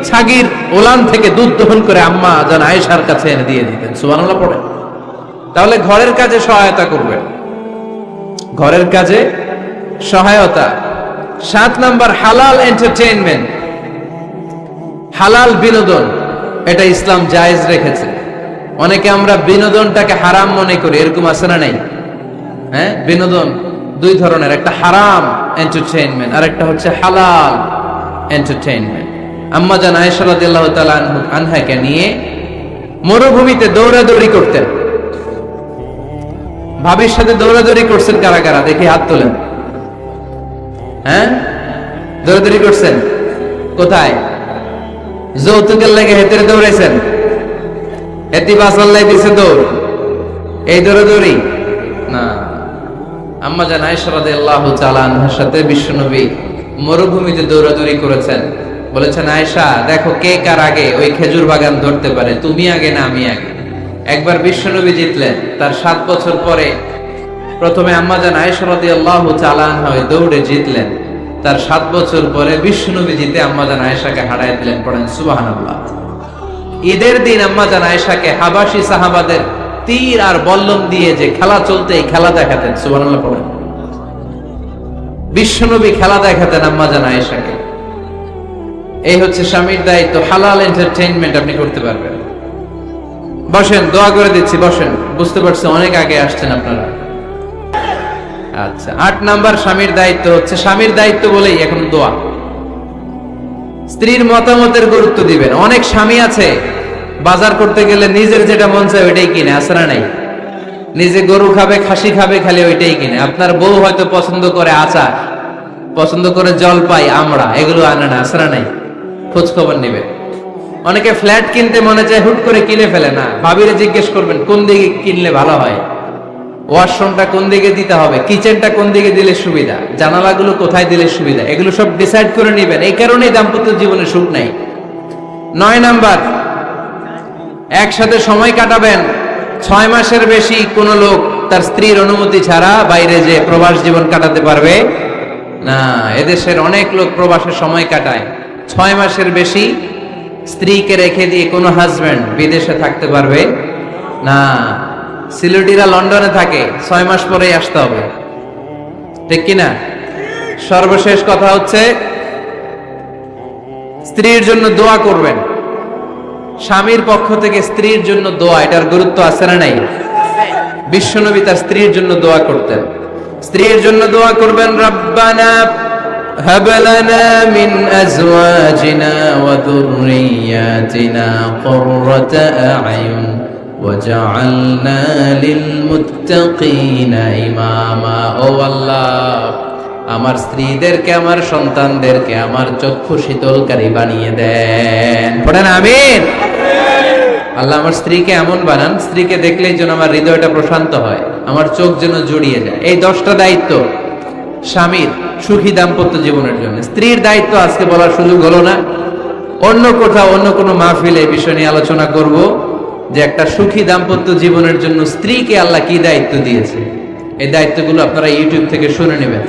ছাগির ওলান থেকে দুধ দহন করে আম্মা জান আয়েশার কাছে এনে দিয়ে দিতেন। সুবহানাল্লাহ পড়ে। তাহলে ঘরের কাজে সহায়তা করবেন, ঘরের কাজে সহায়তা। 7 নাম্বার হালাল এন্টারটেইনমেন্ট, হালাল বিনোদন, এটা ইসলাম জায়েজ রেখেছে। অনেকে আমরা বিনোদনটাকে হারাম মনে করি, এরকম আছে না নাই? হ্যাঁ, বিনোদন দুই ধরনের, একটা হারাম এন্টারটেইনমেন্ট আর একটা হচ্ছে হালাল। এন্টারটেইনমেন্ট। আম্মা জান আয়েশা রাদিয়াল্লাহু তাআলা আনহাকে নিয়ে মরুভূমিতে দৌড়াদৌড়ি করতেন। ভাবির সাথে দৌড়াদৌড়ি করছেন কারা কারা দেখি হাত তোলেন। হ্যাঁ, দৌড়াদৌড়ি করছেন কোথায়? যৌতুকের লাগে হেতেরে দৌড়াইছেন, হেতি বাসাল্লাই দিছে দৌড়, এই দৌড়াদৌড়ি না। আম্মা জান আয়েশা রাদিয়াল্লাহু তাআলা আনহার সাথে বিশ্বনবী মরুভূমিতে দৌড়াদৌড়ি করেছেন। বলেছেন, আয়েশা দেখো কে কার আগে ওই খেজুর বাগান ধরতে পারে, তুমি আগে না আমি আগে। একবার বিশ্বনবী জিতলেন, তার 7 বছর পরে প্রথমে আম্মা জান আয়েশা রাদিয়াল্লাহু তাআলা আনহা ওই দৌড়ে জিতলেন। তার 7 বছর পরে বিশ্বনবী জিতে আম্মা জান আয়েশাকে হারায় দিলেন। পড়েন সুবহানাল্লাহ। ঈদের দিন আম্মা জান আয়েশাকে হাবাসী সাহাবাদের তীর আর বল্লম দিয়ে যে খেলা চলতে এই খেলা দেখাতেন। সুবহানাল্লাহ পড়েন। বিশ্বনবী খেলা দেখাতেন আম্মা জান আয়েশাকে। এই হচ্ছে স্বামীর দায়িত্ব। হালাল এন্টারটেইনমেন্ট আপনি করতে পারবেন। বসেন, দোয়া করে দিচ্ছি, বসেন। বুঝতে পারছি অনেক আগে আসছেন আপনারা। আচ্ছা, 8 নাম্বার স্বামীর দায়িত্ব হচ্ছে, স্বামীর দায়িত্ব বলেই এখন দোয়া। স্ত্রীর মতামতের গুরুত্ব দিবেন। অনেক স্বামী আছে বাজার করতে গেলে নিজের যেটা মন চায় ওইটাই কিনে, আছে না নাই? নিজে গরু খাবে, খাসি খাবে, খালি ওইটাই কিনে। আপনার বউ হয়তো পছন্দ করে আচার, পছন্দ করে জলপাই, আমড়া, এগুলো আনে না, আছে না নাই? খোঁজ খবর নিবে। অনেকে ফ্ল্যাট কিনতে মনে চায়, হুট করে কিনে ফেলে না। ভাবিরে জিজ্ঞেস করবেন কোন দিকে কিনলে ভালো হয়, ওয়াশরুমটা কোন দিকে দিতে হবে, কিচেনটা কোন দিকে দিলে সুবিধা, জানালাগুলো কোথায় দিলে সুবিধা, এগুলো সব ডিসাইড করে নেবেন। এই কারণেই দাম্পত্য জীবনে সুখ নাই। 9 নাম্বার, একসাথে সময় কাটাবেন। 6 মাসের বেশি কোন লোক তার স্ত্রীর অনুমতি ছাড়া বাইরে যে প্রবাস জীবন কাটাতে পারবে না। এদেশের অনেক লোক প্রবাসে সময় কাটায়। 6 মাসের বেশি স্ত্রীকে রেখে দিয়ে কোনো হাজবেন্ড বিদেশে থাকতে পারবে না। সিলেটিরা লন্ডনে থাকে, 6 মাস পরেই আসতে হবে, ঠিক কিনা? সর্বশেষ কথা হচ্ছে, স্ত্রীর জন্য দোয়া করবেন। স্বামীর পক্ষ থেকে স্ত্রীর জন্য দোয়া, এটার গুরুত্ব আছে না নাই? বিশ্বনবী তার স্ত্রীর জন্য দোয়া করতেন। স্ত্রীর জন্য দোয়া করবেন, রব্বানা হাব লানা মিন আজওয়াজিনা ওয়া যুররিয়াতিনা কুররাতা আ'য়ুন ওয়াজআলনা লিল মুত্তাকিনা ইমামা। ও আল্লাহ, আমার স্ত্রীদেরকে, আমার সন্তানদেরকে আমার চক্ষু শীতলকারী বানিয়ে দেন। পড়েন আমিন। আল্লাহ আমার স্ত্রীকে এমন বানান, স্ত্রীকে দেখলেই যেন আমার হৃদয়টা প্রশান্ত হয়, আমার চোখ যেন জুড়িয়ে যায়। এই 10টা দায়িত্ব স্বামীর সুখী দাম্পত্য জীবনের জন্য। স্ত্রীর দায়িত্ব আজকে বলার সুযোগ হলো না। অন্য কোথাও, অন্য কোনো মাহফিলে এই বিষয় নিয়ে আলোচনা করব যে একটা সুখী দাম্পত্য জীবনের জন্য স্ত্রীকে আল্লাহ কি দায়িত্ব দিয়েছে। এই দায়িত্বগুলো আপনারা ইউটিউব থেকে শুনে নেবেন।